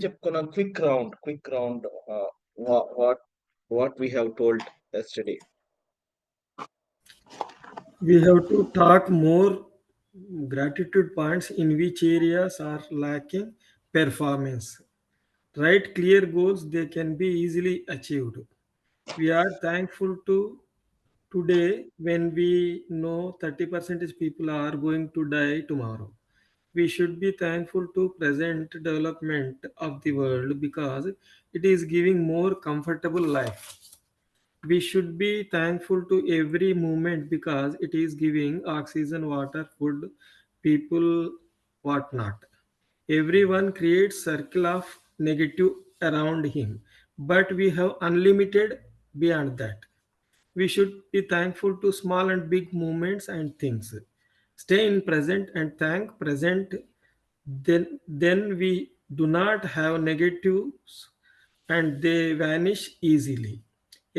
చెప్పుకున్నాం quick round what we have told yesterday. We have to talk more gratitude points in which areas are lacking performance. Write clear goals, they can be easily achieved. We are thankful to today when we know 30% people are going to die tomorrow. We should be thankful to present development of the world because it is giving more comfortable life. We should be thankful to every moment because it is giving oxygen, water, food, people, whatnot. Everyone creates circle of negative around him, but we have unlimited beyond that. We should be thankful to small and big moments and things. Stay in present and thank present. Then we do not have negatives and they vanish easily.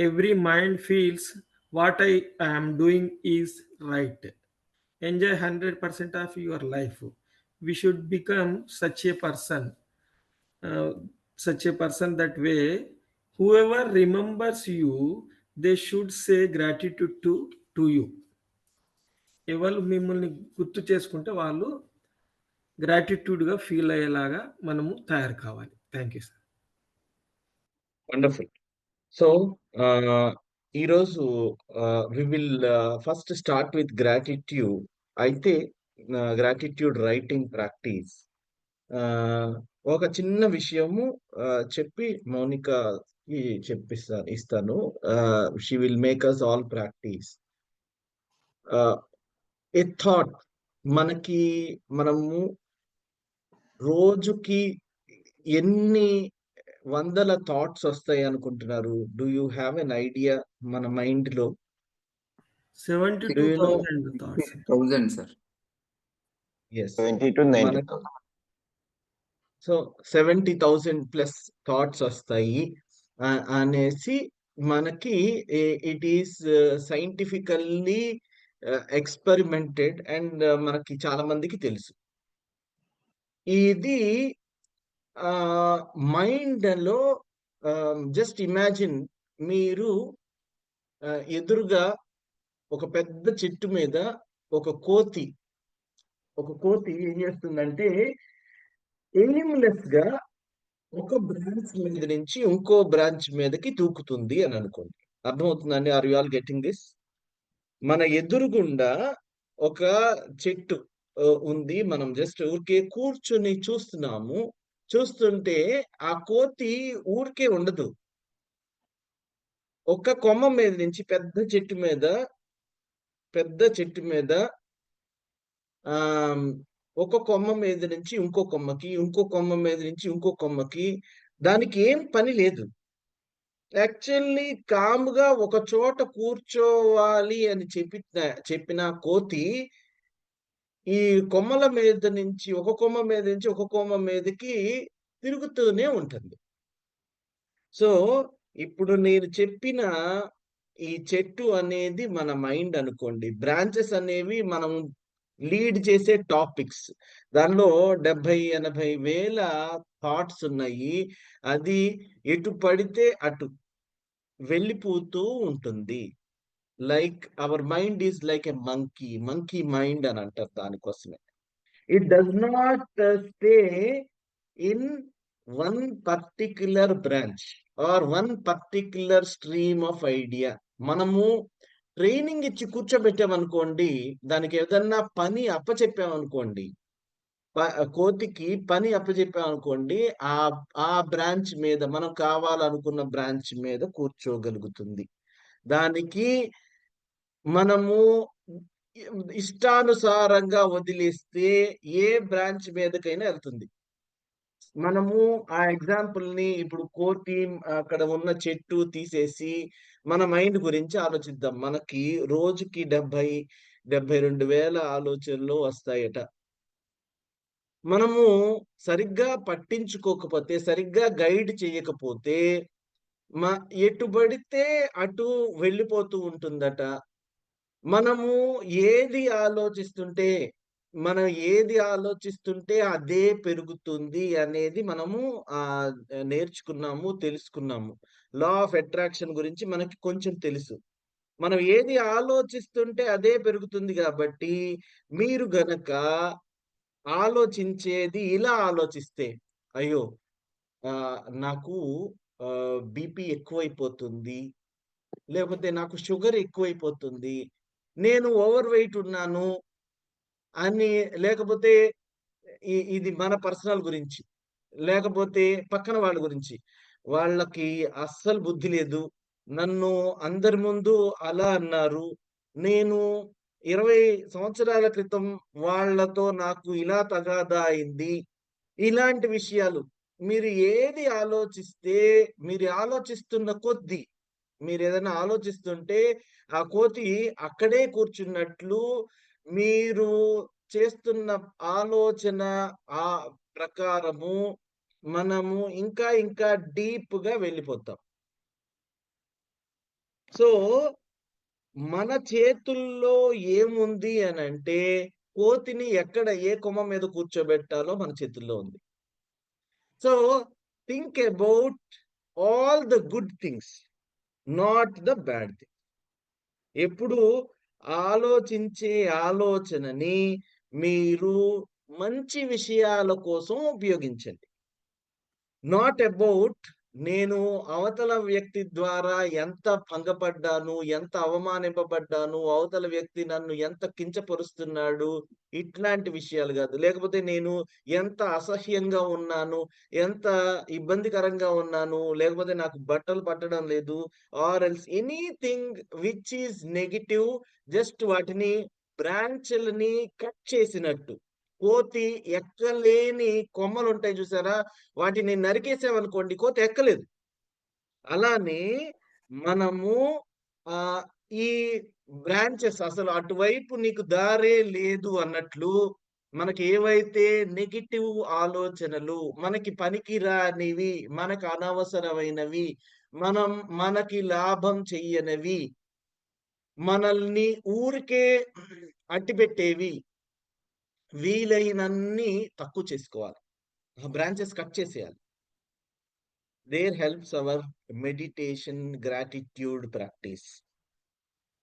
Every mind feels what I am doing is right. Enjoy 100% of your life. We should become uh, such a person that way. Whoever remembers you, they should say gratitude to you. ఎవరు మిమ్మల్ని గుర్తు చేసుకుంటే వాళ్ళు గ్రాటిట్యూడ్గా feel అయ్యేలాగా మనము తయారు కావాలి. Thank you sir. Wonderful. So ఈరోజు we will first start with gratitude. అయితే gratitude writing practice. ఒక చిన్న విషయము చెప్పి మౌనికకి ఇస్తాను. She will make us all practice. A thought మనము రోజుకి ఎన్ని వందల థాట్స్ వస్తాయి అనుకుంటున్నారు? Do you have an idea మన మైండ్ లో? 72,000 thoughts. 1000 sir. yes 70 to 90,000. So 70,000 plus thoughts వస్తాయి అనేసి మనకి it is scientifically experimented and మనకి చాలా మందికి తెలుసు. ఇది మైండ్ లో జస్ట్ ఇమాజిన్, మీరు ఎదురుగా ఒక పెద్ద చెట్టు మీద ఒక కోతి ఏం చేస్తుందంటే ఎయిమ్లెస్ గా ఒక బ్రాంచ్ మీద నుంచి ఇంకో బ్రాంచ్ మీదకి దూకుతుంది అని అనుకోండి. అర్థమవుతుందండి? Are you all getting this? మన ఎదురుగుండా ఒక చెట్టు ఉంది, మనం జస్ట్ ఊరికే కూర్చుని చూస్తున్నాము. చూస్తుంటే ఆ కోతి ఊరికే ఉండదు. ఒక కొమ్మ మీద నుంచి పెద్ద చెట్టు మీద ఒక కొమ్మ మీద నుంచి ఇంకో కొమ్మకి, ఇంకో కొమ్మ మీద నుంచి ఇంకో కొమ్మకి, దానికి ఏం పని లేదు. యాక్చువల్లీ కామ్గా ఒక చోట కూర్చోవాలి అని చెప్పిన కోతి ఈ కొమ్మల మీద నుంచి ఒక కొమ్మ మీద నుంచి ఒక కొమ్మ మీదకి తిరుగుతూనే ఉంటుంది. సో ఇప్పుడు నేను చెప్పిన ఈ చెట్టు అనేది మన మైండ్ అనుకోండి. బ్రాంచెస్ అనేవి మనం లీడ్ చేసే టాపిక్స్. దానిలో 70-80 వేల థాట్స్ ఉన్నాయి. అది ఎటు పడితే అటు వెళ్ళిపోతూ ఉంటుంది. Like our mind is like a monkey mind అని అంటారు దానికోసమే. It does not stay in one particular branch or one particular stream of idea. మనము ట్రైనింగ్ ఇచ్చి కూర్చోబెట్టామనుకోండి, దానికి ఏదన్నా పని అప్పచెప్పామనుకోండి, కోతికి పని అప్పచెప్పామనుకోండి, ఆ బ్రాంచ్ మీద, మనం కావాలనుకున్న బ్రాంచ్ మీద కూర్చోగలుగుతుంది. దానికి మనము ఇష్టానుసారంగా వదిలేస్తే ఏ బ్రాంచ్ మీదకైనా వెళ్తుంది. మనము ఆ ఎగ్జాంపుల్ ని ఇప్పుడు కోతి అక్కడ ఉన్న చెట్టు తీసేసి మన మైండ్ గురించి ఆలోచిద్దాం. మనకి రోజుకి 72 వేల ఆలోచనలు వస్తాయట. మనము సరిగ్గా పట్టించుకోకపోతే, సరిగ్గా గైడ్ చేయకపోతే ఎటు పడితే అటు వెళ్ళిపోతూ ఉంటుందట. మనము ఏది ఆలోచిస్తుంటే మనం ఏది ఆలోచిస్తుంటే అదే పెరుగుతుంది అనేది మనము నేర్చుకున్నాము, తెలుసుకున్నాము. లా ఆఫ్ అట్రాక్షన్ గురించి మనకి కొంచెం తెలుసు. మనం ఏది ఆలోచిస్తుంటే అదే పెరుగుతుంది గాబట్టి, మీరు గనక ఆలోచించేది ఇలా ఆలోచిస్తే, అయ్యో! నాకు బీపీ ఎక్కువైపోతుంది. లేకపోతే నాకు షుగర్ ఎక్కువైపోతుంది. నేను ఓవర్ వెయిట్ ఉన్నాను అని, లేకపోతే ఇది మన పర్సనల్ గురించి. లేకపోతే పక్కన వాళ్ళ గురించి. వాళ్ళకి అస్సలు బుద్ధి లేదు. నన్ను అందరి ముందు అలా అన్నారు. నేను 20 సంవత్సరాల క్రితం వాళ్ళతో నాకు ఇలా తగాదా అయింది. ఇలాంటి విషయాలు. మీరు ఏది ఆలోచిస్తే, మీరు ఆలోచిస్తున్న కొద్దీ, మీరేదైనా ఆలోచిస్తుంటే, ఆ కోతి అక్కడే కూర్చున్నట్లు మీరు చేస్తున్న ఆలోచన ప్రకారము మనము ఇంకా ఇంకా డీప్‌గా వెళ్ళిపోతాం. సో, మన చేతుల్లో ఏముంది అనంటే, కోతిని ఎక్కడ ఏ కొమ్మ మీద కూర్చోబెట్టాలో మన చేతుల్లో ఉంది. So, think about all the good things, not the bad things. ఎప్పుడు ఆలోచించే ఆలోచనని మీరు మంచి విషయాల కోసం ఉపయోగించండి. నాట్ అబౌట్ నేను అవతల వ్యక్తి ద్వారా ఎంత భంగపడ్డాను, ఎంత అవమానింపబడ్డాను, అవతల వ్యక్తి నన్ను ఎంత కించపరుస్తున్నాడు, ఇట్లాంటి విషయాలు గాదు. లేకపోతే నేను ఎంత అసహ్యంగా ఉన్నాను, ఎంత ఇబ్బందికరంగా ఉన్నాను, లేకపోతే నాకు బట్టలు పట్టడం లేదు, or else anything which is negative, just వాటిని బ్రాంచులని కట్ చేసినట్టు. కోతి ఎక్కలేని కొమ్మలుంటాయి చూసారా? వాటిని నరికేసామనుకోండి కోతి ఎక్కలేదు. అలానే మనము ఆహ్, ఈ బ్రాంచెస్ అసలు అటువైపు నీకు దారే లేదు అన్నట్లు, మనకి ఏవైతే నెగెటివ్ ఆలోచనలు, మనకి పనికిరానివి, మనకు అనవసరమైనవి, మనం మనకి లాభం చెయ్యనివి, మనల్ని ఊరికే అట్టిపెట్టేవి, వీలైనన్ని తక్కువ చేసుకోవాలి. ఆ బ్రాంచెస్ కట్ చేసేయాలి. There helps our meditation gratitude practice.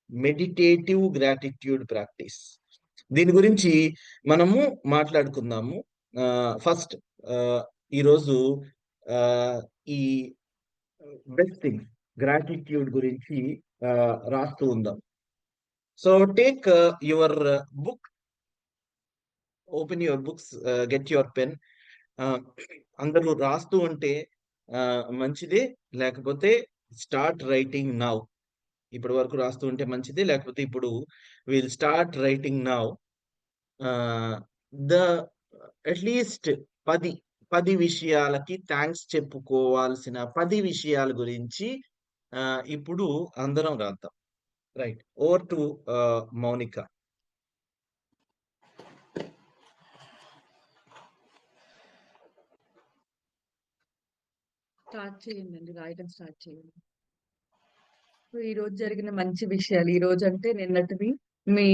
Meditative gratitude practice. దీని గురించి మనము మాట్లాడుకుందాము. ఫస్ట్ ఆహ్, ఈరోజు ఆహ్, ఈ బెస్ట్ థింగ్ గ్రాటిట్యూడ్ గురించి రాస్తూ ఉందాం. So take your book, open your books, get your pen. ఆహ్, అందరూ రాస్తూ ఉంటే మంచిదే. లేకపోతే స్టార్ట్ రైటింగ్ నౌ. ఇప్పటి వరకు రాస్తూ ఉంటే మంచిదే. లేకపోతే ఇప్పుడు విల్ స్టార్ట్ రైటింగ్ నౌ. ఆహ్, ద అట్‌లీస్ట్ 10, 10 విషయాలకి థాంక్స్ చెప్పుకోవాల్సిన 10 విషయాల గురించి ఇప్పుడు అందరం రాద్దాం. Right. Over to Mounika. Start చేయండి. రాయడం స్టార్ట్ చేయండి. సో ఈరోజు జరిగిన మంచి విషయాలు, ఈరోజు అంటే నిన్నటివి, మీ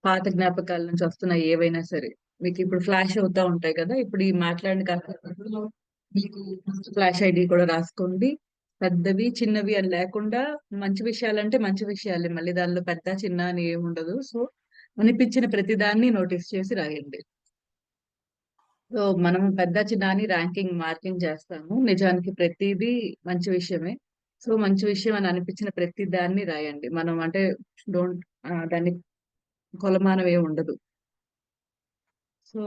పాత జ్ఞాపకాల నుంచి వస్తున్నాయి ఏవైనా సరే. మీకు ఇప్పుడు ఫ్లాష్ అవుతా ఉంటాయి కదా! ఇప్పుడు ఈ మాట్లాడిన కాసేపట్లో మీకు ఫ్లాష్ ఐడీ కూడా రాసుకోండి. పెద్దవి, చిన్నవి అని లేకుండా మంచి విషయాలంటే మంచి విషయాలే. మళ్ళీ దానిలో పెద్ద, చిన్న అని ఏముండదు. సో అనిపించిన ప్రతి దాన్ని నోటీస్ చేసి రాయండి. సో మనం పెద్ద, చిన్న అని ర్యాంకింగ్, మార్కింగ్ చేస్తాము. నిజానికి ప్రతీదీ మంచి విషయమే. సో మంచి విషయం అని అనిపించిన ప్రతి దాన్ని రాయండి. మనం అంటే డోంట్ దాన్ని కొలమానం ఏమి ఉండదు. సో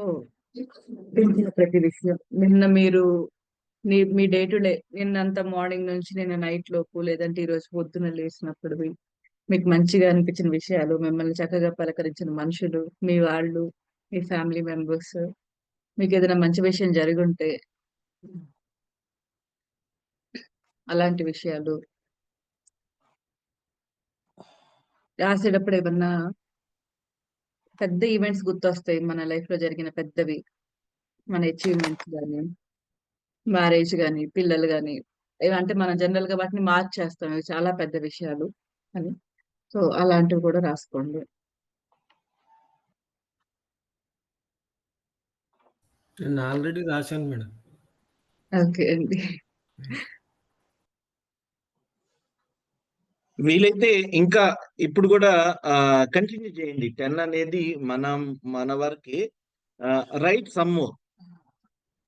అనిపించిన ప్రతి విషయం నిన్న మీరు మీ డే టు డే, నిన్నంత మార్నింగ్ నుంచి నిన్న నైట్ లోపు, లేదంటే ఈ రోజు పొద్దున లేసినప్పుడు మీకు మంచిగా అనిపించిన విషయాలు, మిమ్మల్ని చక్కగా పలకరించిన మనుషులు, మీ వాళ్ళు, మీ ఫ్యామిలీ మెంబర్స్, మీకు ఏదైనా మంచి విషయం జరుగుంటే అలాంటి విషయాలు రాసేటప్పుడు ఏమన్నా పెద్ద ఈవెంట్స్ గుర్తొస్తాయి. మన లైఫ్ లో జరిగిన పెద్దవి, మన అచీవ్మెంట్స్ గానీ, మ్యారేజ్ గానీ, పిల్లలు గానీ, అంటే మనం జనరల్ గా వాటిని మార్క్ చేస్తాం. ఇవి చాలా పెద్ద విషయాలు అని. సో అలాంటివి కూడా రాసుకోండి. నేను ఆల్రెడీ రాశాను మేడం. ఓకే అండి. వీలైతే ఇంకా ఇప్పుడు కూడా కంటిన్యూ చేయండి. 10 అనేది మన వరకే. Write some more.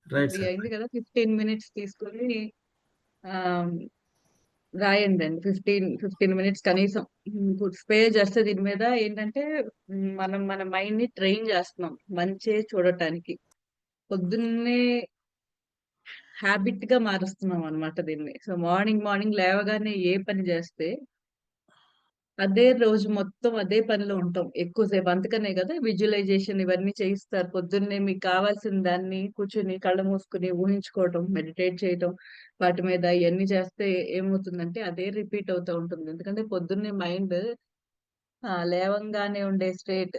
Right 3 sir. అయింది కదా, 15 మినిట్స్ తీసుకొని రాయండి అండి. 15 మినిట్స్ కనీసం స్పేర్ చేస్తే దీని మీద ఏంటంటే మనం మన మైండ్ ని ట్రైన్ చేస్తున్నాం మంచి చూడటానికి. పొద్దున్నే హ్యాబిట్ గా మారుస్తున్నాం అనమాట దీన్ని. సో మార్నింగ్ లేవగానే ఏ పని చేస్తే అదే రోజు మొత్తం అదే పనిలో ఉంటాం ఎక్కువసేపు. అందుకనే కదా విజువలైజేషన్ ఇవన్నీ చేయిస్తారు. పొద్దున్నే మీకు కావాల్సిన దాన్ని కూర్చుని కళ్ళు మూసుకుని ఊహించుకోవటం, మెడిటేట్ చేయటం, వాటి మీద ఇవన్నీ చేస్తే ఏమవుతుందంటే అదే రిపీట్ అవుతూ ఉంటుంది. ఎందుకంటే పొద్దున్నే మైండ్ లేవంగానే ఉండే స్టేట్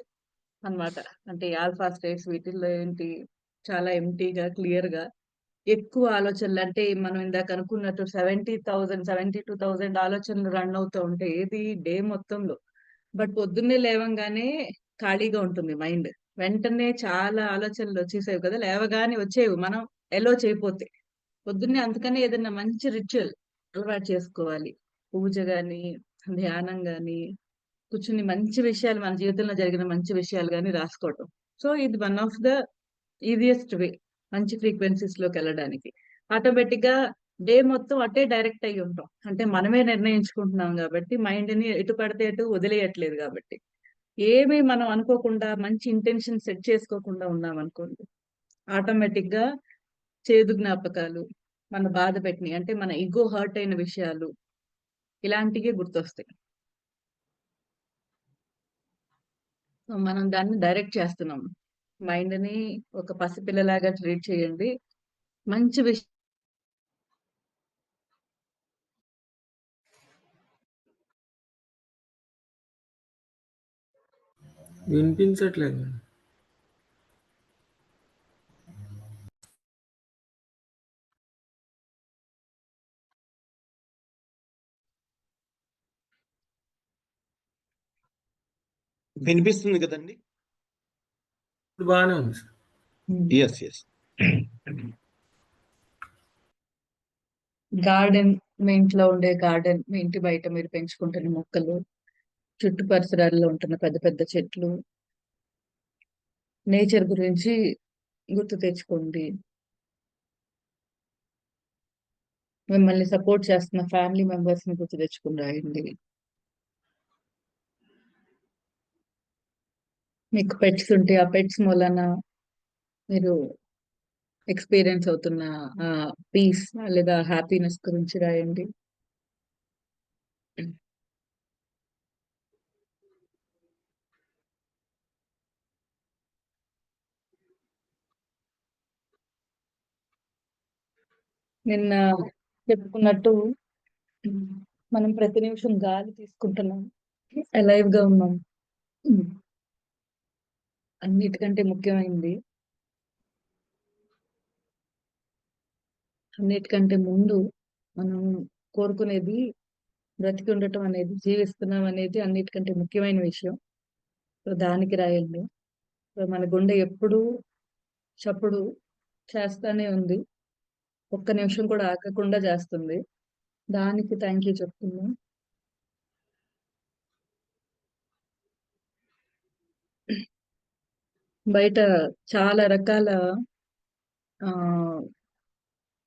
అన్నమాట. అంటే ఆల్ఫా స్టేట్స్ వీటిల్లో ఏంటి చాలా ఎంటీగా, క్లియర్ గా ఎక్కువ ఆలోచనలు, అంటే మనం ఇందాక అనుకున్నట్టు 72,000 ఆలోచనలు రన్ అవుతూ ఉంటాయి ఏది డే మొత్తంలో. బట్ పొద్దున్నే లేవంగానే ఖాళీగా ఉంటుంది మైండ్. వెంటనే చాలా ఆలోచనలు వచ్చేసేవి కదా, లేవగానే వచ్చేవి మనం ఎలో చేయపోతే. పొద్దున్నే అందుకనే ఏదైనా మంచి రిచువల్ అలవాటు చేసుకోవాలి. పూజ గాని, ధ్యానం గాని, కూర్చుని మంచి విషయాలు, మన జీవితంలో జరిగిన మంచి విషయాలు గాని రాసుకోవటం. సో ఇది one of the easiest way మంచి ఫ్రీక్వెన్సీస్ లోకి వెళ్ళడానికి. ఆటోమేటిక్ గా డే మొత్తం అటే డైరెక్ట్ అయ్యి ఉంటాం. అంటే మనమే నిర్ణయించుకుంటున్నాం కాబట్టి, మైండ్ ని ఎటు పడితే ఎటు వదిలేయట్లేదు కాబట్టి. ఏమీ మనం అనుకోకుండా మంచి ఇంటెన్షన్ సెట్ చేసుకోకుండా ఉన్నాం అనుకోండి, ఆటోమేటిక్ గా చేదు జ్ఞాపకాలు, మన బాధ పెట్టినవి, అంటే మన ఈగో హర్ట్ అయిన విషయాలు, ఇలాంటివి గుర్తొస్తాయి. సో మనం దాన్ని డైరెక్ట్ చేస్తున్నాం. మైండ్ ని ఒక పసిపిల్లలాగా ట్రీట్ చేయండి. మంచి విషయం వినిపించట్లేదు మేడం. వినిపిస్తుంది కదండి? ఇప్పుడు బాగానే ఉంది సార్. Yes yes. గార్డెన్, మీ ఇంట్లో ఉండే గార్డెన్, మీ ఇంటి బయట మీరు పెంచుకుంటున్న మొక్కలు, చుట్టు పరిసరాల్లో ఉంటున్న పెద్ద పెద్ద చెట్లు, నేచర్ గురించి గుర్తు తెచ్చుకోండి. మిమ్మల్ని సపోర్ట్ చేస్తున్న ఫ్యామిలీ మెంబర్స్ ని గుర్తు తెచ్చుకుని రాయండి. మీకు పెట్స్ ఉంటే ఆ పెట్స్ మూలన మీరు ఎక్స్పీరియన్స్ అవుతున్న పీస్ లేదా హ్యాపీనెస్ గురించి రాయండి. నిన్న చెప్పుకున్నట్టు మనం ప్రతి నిమిషం గాలి తీసుకుంటున్నాం, అలైవ్ గా ఉన్నాం. అన్నిటికంటే ముఖ్యమైనది, అన్నిటికంటే ముందు మనం కోరుకునేది బ్రతికి ఉండటం అనేది, జీవిస్తున్నాం అనేది అన్నిటికంటే ముఖ్యమైన విషయం. సో దానికి రాయండి. సో మన గుండె ఎప్పుడూ చప్పుడు చేస్తానే ఉంది, ఒక్క నిమిషం కూడా ఆగకుండా చేస్తుంది. దానికి థ్యాంక్ యూ చెప్తున్నాం. బయట చాలా రకాల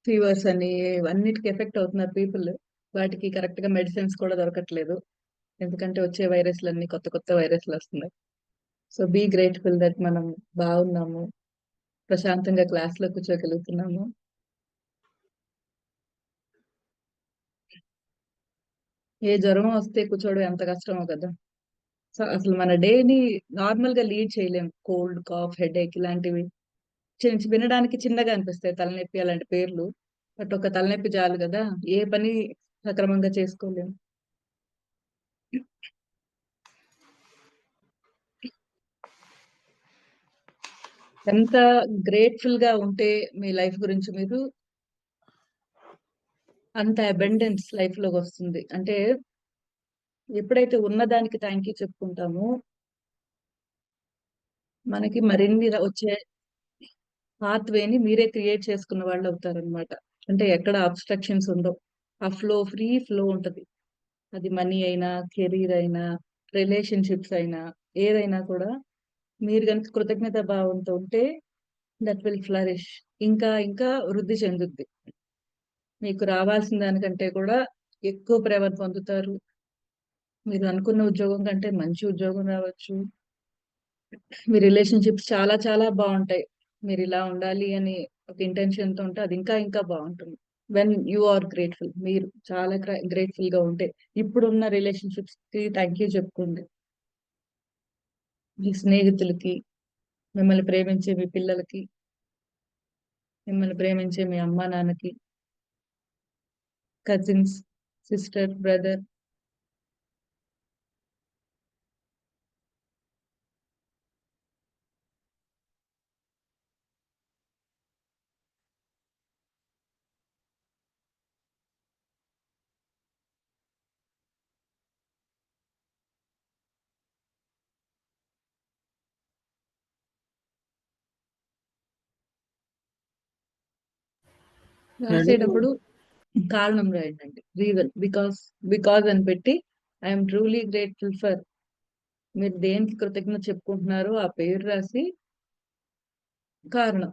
ఫీవర్స్ అని అన్నిటికి ఎఫెక్ట్ అవుతున్నారు పీపుల్. వాటికి కరెక్ట్ గా మెడిసిన్స్ కూడా దొరకట్లేదు. ఎందుకంటే వచ్చే వైరస్లు అన్ని కొత్త కొత్త వైరస్లు వస్తున్నాయి. సో బీ గ్రేట్ఫుల్ దట్ మనం బాగున్నాము, ప్రశాంతంగా క్లాస్ లో కూర్చోగలుగుతున్నాము. ఏ జ్వరం వస్తే కూర్చోవడం ఎంత కష్టమో కదా. సో అసలు మన డేని నార్మల్ గా లీడ్ చేయలేం. కోల్డ్, కాఫ్, హెడేక్ ఇలాంటివి వినడానికి చిన్నగా అనిపిస్తాయి, తలనొప్పి అలాంటి పేర్లు. బట్ ఒక తలనొప్పి చాలు కదా, ఏ పని సక్రమంగా చేసుకోలేం. ఎంత గ్రేట్ఫుల్ గా ఉంటే మీ లైఫ్ గురించి మీరు, అంత అబెండెన్స్ లైఫ్ లోకి వస్తుంది. అంటే ఎప్పుడైతే ఉన్నదానికి థ్యాంక్ యూ చెప్పుకుంటామో మనకి మరిన్ని వచ్చే పాత్వేని మీరే క్రియేట్ చేసుకున్న వాళ్ళు అవుతారనమాట. అంటే ఎక్కడ అబ్స్ట్రక్షన్స్ ఉండవు. ఆ ఫ్రీ ఫ్లో ఉంటది. అది మనీ అయినా, కెరీర్ అయినా, రిలేషన్షిప్స్ అయినా, ఏదైనా కూడా మీరు కనుక కృతజ్ఞత భావంతో ఉంటే దట్ విల్ ఫ్లరిష్. ఇంకా ఇంకా వృద్ధి చెందుద్ది. మీకు రావాల్సిన దానికంటే కూడా ఎక్కువ ప్రేమ పొందుతారు. మీరు అనుకున్న ఉద్యోగం కంటే మంచి ఉద్యోగం రావచ్చు. మీ రిలేషన్షిప్స్ చాలా చాలా బాగుంటాయి. మీరు ఇలా ఉండాలి అని ఒక ఇంటెన్షన్ తో ఉంటే అది ఇంకా ఇంకా బాగుంటుంది. వెన్ యు ఆర్ గ్రేట్ఫుల్, మీరు చాలా గ్రేట్ఫుల్ గా ఉంటే ఇప్పుడున్న రిలేషన్షిప్స్ కి థ్యాంక్ యూ చెప్పుకోండి. మీ స్నేహితులకి, మిమ్మల్ని ప్రేమించే మీ పిల్లలకి, మిమ్మల్ని ప్రేమించే మీ అమ్మా నాన్నకి, కజిన్స్, సిస్టర్, బ్రదర్. మేడం రాసేటప్పుడు కారణం రాయండి. రీజన్, బికాజ్ అని పెట్టి ఐఎమ్ ట్రూలీ గ్రేట్ఫుల్ ఫర్, మీరు దేనికి కృతజ్ఞత చెప్పుకుంటున్నారో ఆ పేరు రాసి కారణం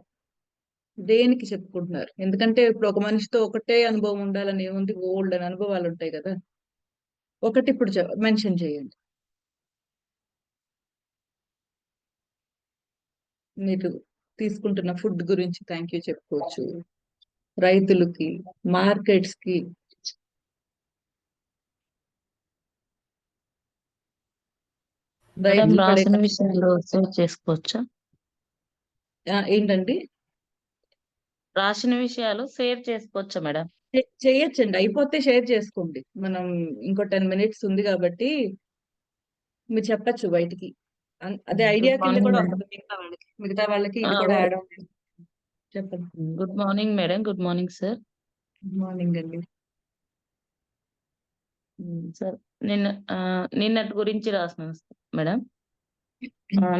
దేనికి చెప్పుకుంటున్నారు. ఎందుకంటే ఇప్పుడు ఒక మనిషితో ఒకటే అనుభవం ఉండాలని ఏముంది, ఓల్డ్ అని అనుభవాలు ఉంటాయి కదా. ఒకటి ఇప్పుడు మెన్షన్ చేయండి. మీరు తీసుకుంటున్న ఫుడ్ గురించి థ్యాంక్ యూ చెప్పుకోవచ్చు. రైతులకి, మార్కెట్స్ కి, మేడం రైతులు పడే రాసిన విషయాలు సేవ్ చేసుకోవచ్చా? ఏంటండి, రాసిన విషయాలు షేర్ చేసుకోవచ్చా మేడం? చేయొచ్చండి. అయిపోతే షేర్ చేసుకోండి. మనం ఇంకో 10 minutes ఉంది కాబట్టి మీరు చెప్పచ్చు బయటికి. అదే ఐడియా గుడ్ కింద మార్నింగ్ కూడా మేడం. వస్తుంది మిగతా వాళ్ళకి ఇది కూడా యాడ్ అవుతుంది. చెప్పండి. Good morning madam. Good morning sir. Good morning అండి. సార్ నిన్నటి గురించి రాసిన మేడం.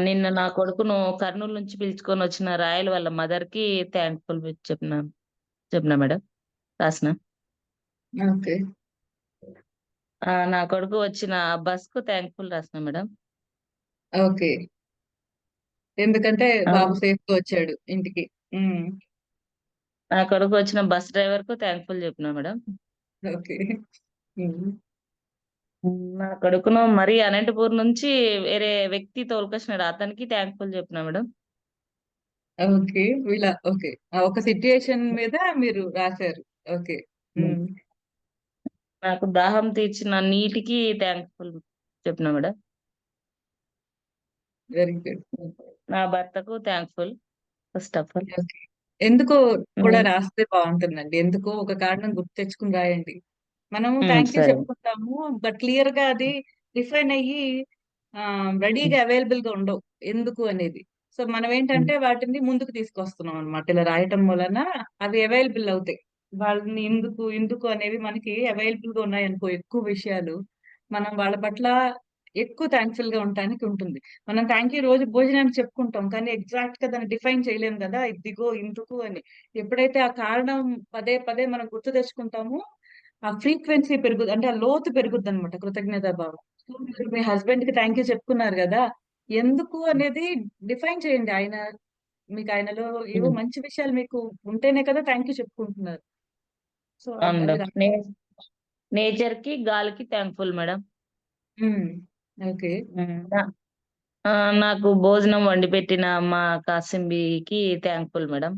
నిన్న నా కొడుకును కర్నూలు నుంచి పిలుచుకొని వచ్చిన రాయల్ వాళ్ళ మదర్ కి థ్యాంక్ఫుల్ చెప్పిన మేడం రాసిన. ఓకే. నా కొడుకు వచ్చిన బస్ కు థ్యాంక్ఫుల్ రాసిన మేడం. ఓకే. ఎందుకంటే ఆ, బాబు సేఫ్ గా వచ్చాడు ఇంటికి. నా కొడుకు వచ్చిన బస్ డ్రైవర్ కు థ్యాంక్ఫుల్ చెప్పిన మేడం. ఓకే. నా కొడుకును మరి అనంతపూర్ నుంచి వేరే వ్యక్తి తోలుకొచ్చినాడు, అతనికి థ్యాంక్ఫుల్ చెప్పిన మేడం. ఓకే. ఓకే. ఒక సిట్యుయేషన్ మీద మీరు రాశారు. ఓకే. నాకు దాహం తీర్చిన నీటికి థ్యాంక్ఫుల్ చెప్పిన మేడం. Very good. నా భర్తకు thankful first of all. Okay. ఎందుకో కూడా రాస్తే బాగుంటుందండి. ఎందుకో ఒక కారణం గుర్తు తెచ్చుకుని రాయండి. మనం థ్యాంక్ యూ సరే. చెప్పుకుంటాము, బట్ క్లియర్ గా అది డిఫైన్ అయ్యి రెడీగా అవైలబుల్ గా ఉండవు ఎందుకు అనేది. సో మనం ఏంటంటే వాటిని ముందుకు తీసుకొస్తున్నాం అనమాట. ఇలా రాయటం వలన అవి అవైలబుల్ అవుతాయి. వాళ్ళని ఎందుకు ఎందుకు అనేవి మనకి అవైలబుల్ గా ఉన్నాయి అనుకో, ఎక్కువ విషయాలు మనం వాళ్ళ పట్ల ఎక్కువ థ్యాంక్ఫుల్ గా ఉండటానికి ఉంటుంది. మనం థ్యాంక్ యూ రోజు భోజనానికి చెప్పుకుంటాం, కానీ ఎగ్జాక్ట్ గా దాన్ని డిఫైన్ చేయలేం కదా, ఇదిగో ఇందుకు అని. ఎప్పుడైతే ఆ కారణం పదే పదే మనం గుర్తు తెచ్చుకుంటామో ఆ ఫ్రీక్వెన్సీ పెరుగుద్ది, అంటే ఆ లోతు పెరుగుద్ది అనమాట కృతజ్ఞతా భావం. సో మీరు మీ హస్బెండ్ కి థ్యాంక్ యూ చెప్పుకున్నారు కదా, ఎందుకు అనేది డిఫైన్ చేయండి. మీకు ఆయనలో ఏవో మంచి విషయాలు మీకు ఉంటేనే కదా థ్యాంక్ యూ చెప్పుకుంటున్నారు. సో అది నేచర్ కి, గాలికి థ్యాంక్ఫుల్ మేడం. ఓకే. నాకు భోజనం వండి పెట్టిన మా కాసింబికి థ్యాంక్ఫుల్ మేడం.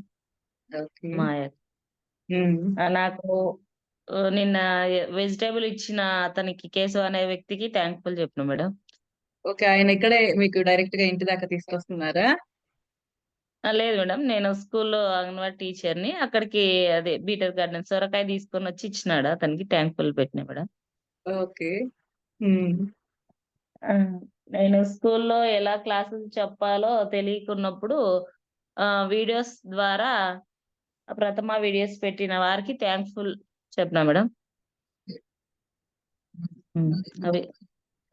ఓకే. మాయ నాకు నిన్న వెజిటేబుల్ ఇచ్చిన అతనికి కేశవ్ అనే వ్యక్తికి థ్యాంక్ఫుల్ చెప్పిన మేడం. ఓకే. ఆయన ఇక్కడే మీకు డైరెక్ట్ గా ఇంటి దాకా తీసుకొస్తున్నారా? లేదు మేడం, నేను స్కూల్లో అంగన్వాడీ టీచర్ని. అక్కడికి అదే బీటర్ గార్డెన్ సొరకాయ తీసుకొని వచ్చి ఇచ్చినాడు, అతనికి థ్యాంక్ఫుల్ పెట్టిన మేడం. ఓకే. నేను స్కూల్లో ఎలా క్లాసెస్ చెప్పాలో తెలియకున్నప్పుడు వీడియోస్ ద్వారా ప్రథమ వీడియోస్ పెట్టిన వారికి థ్యాంక్ఫుల్ చెప్పిన మేడం. అవి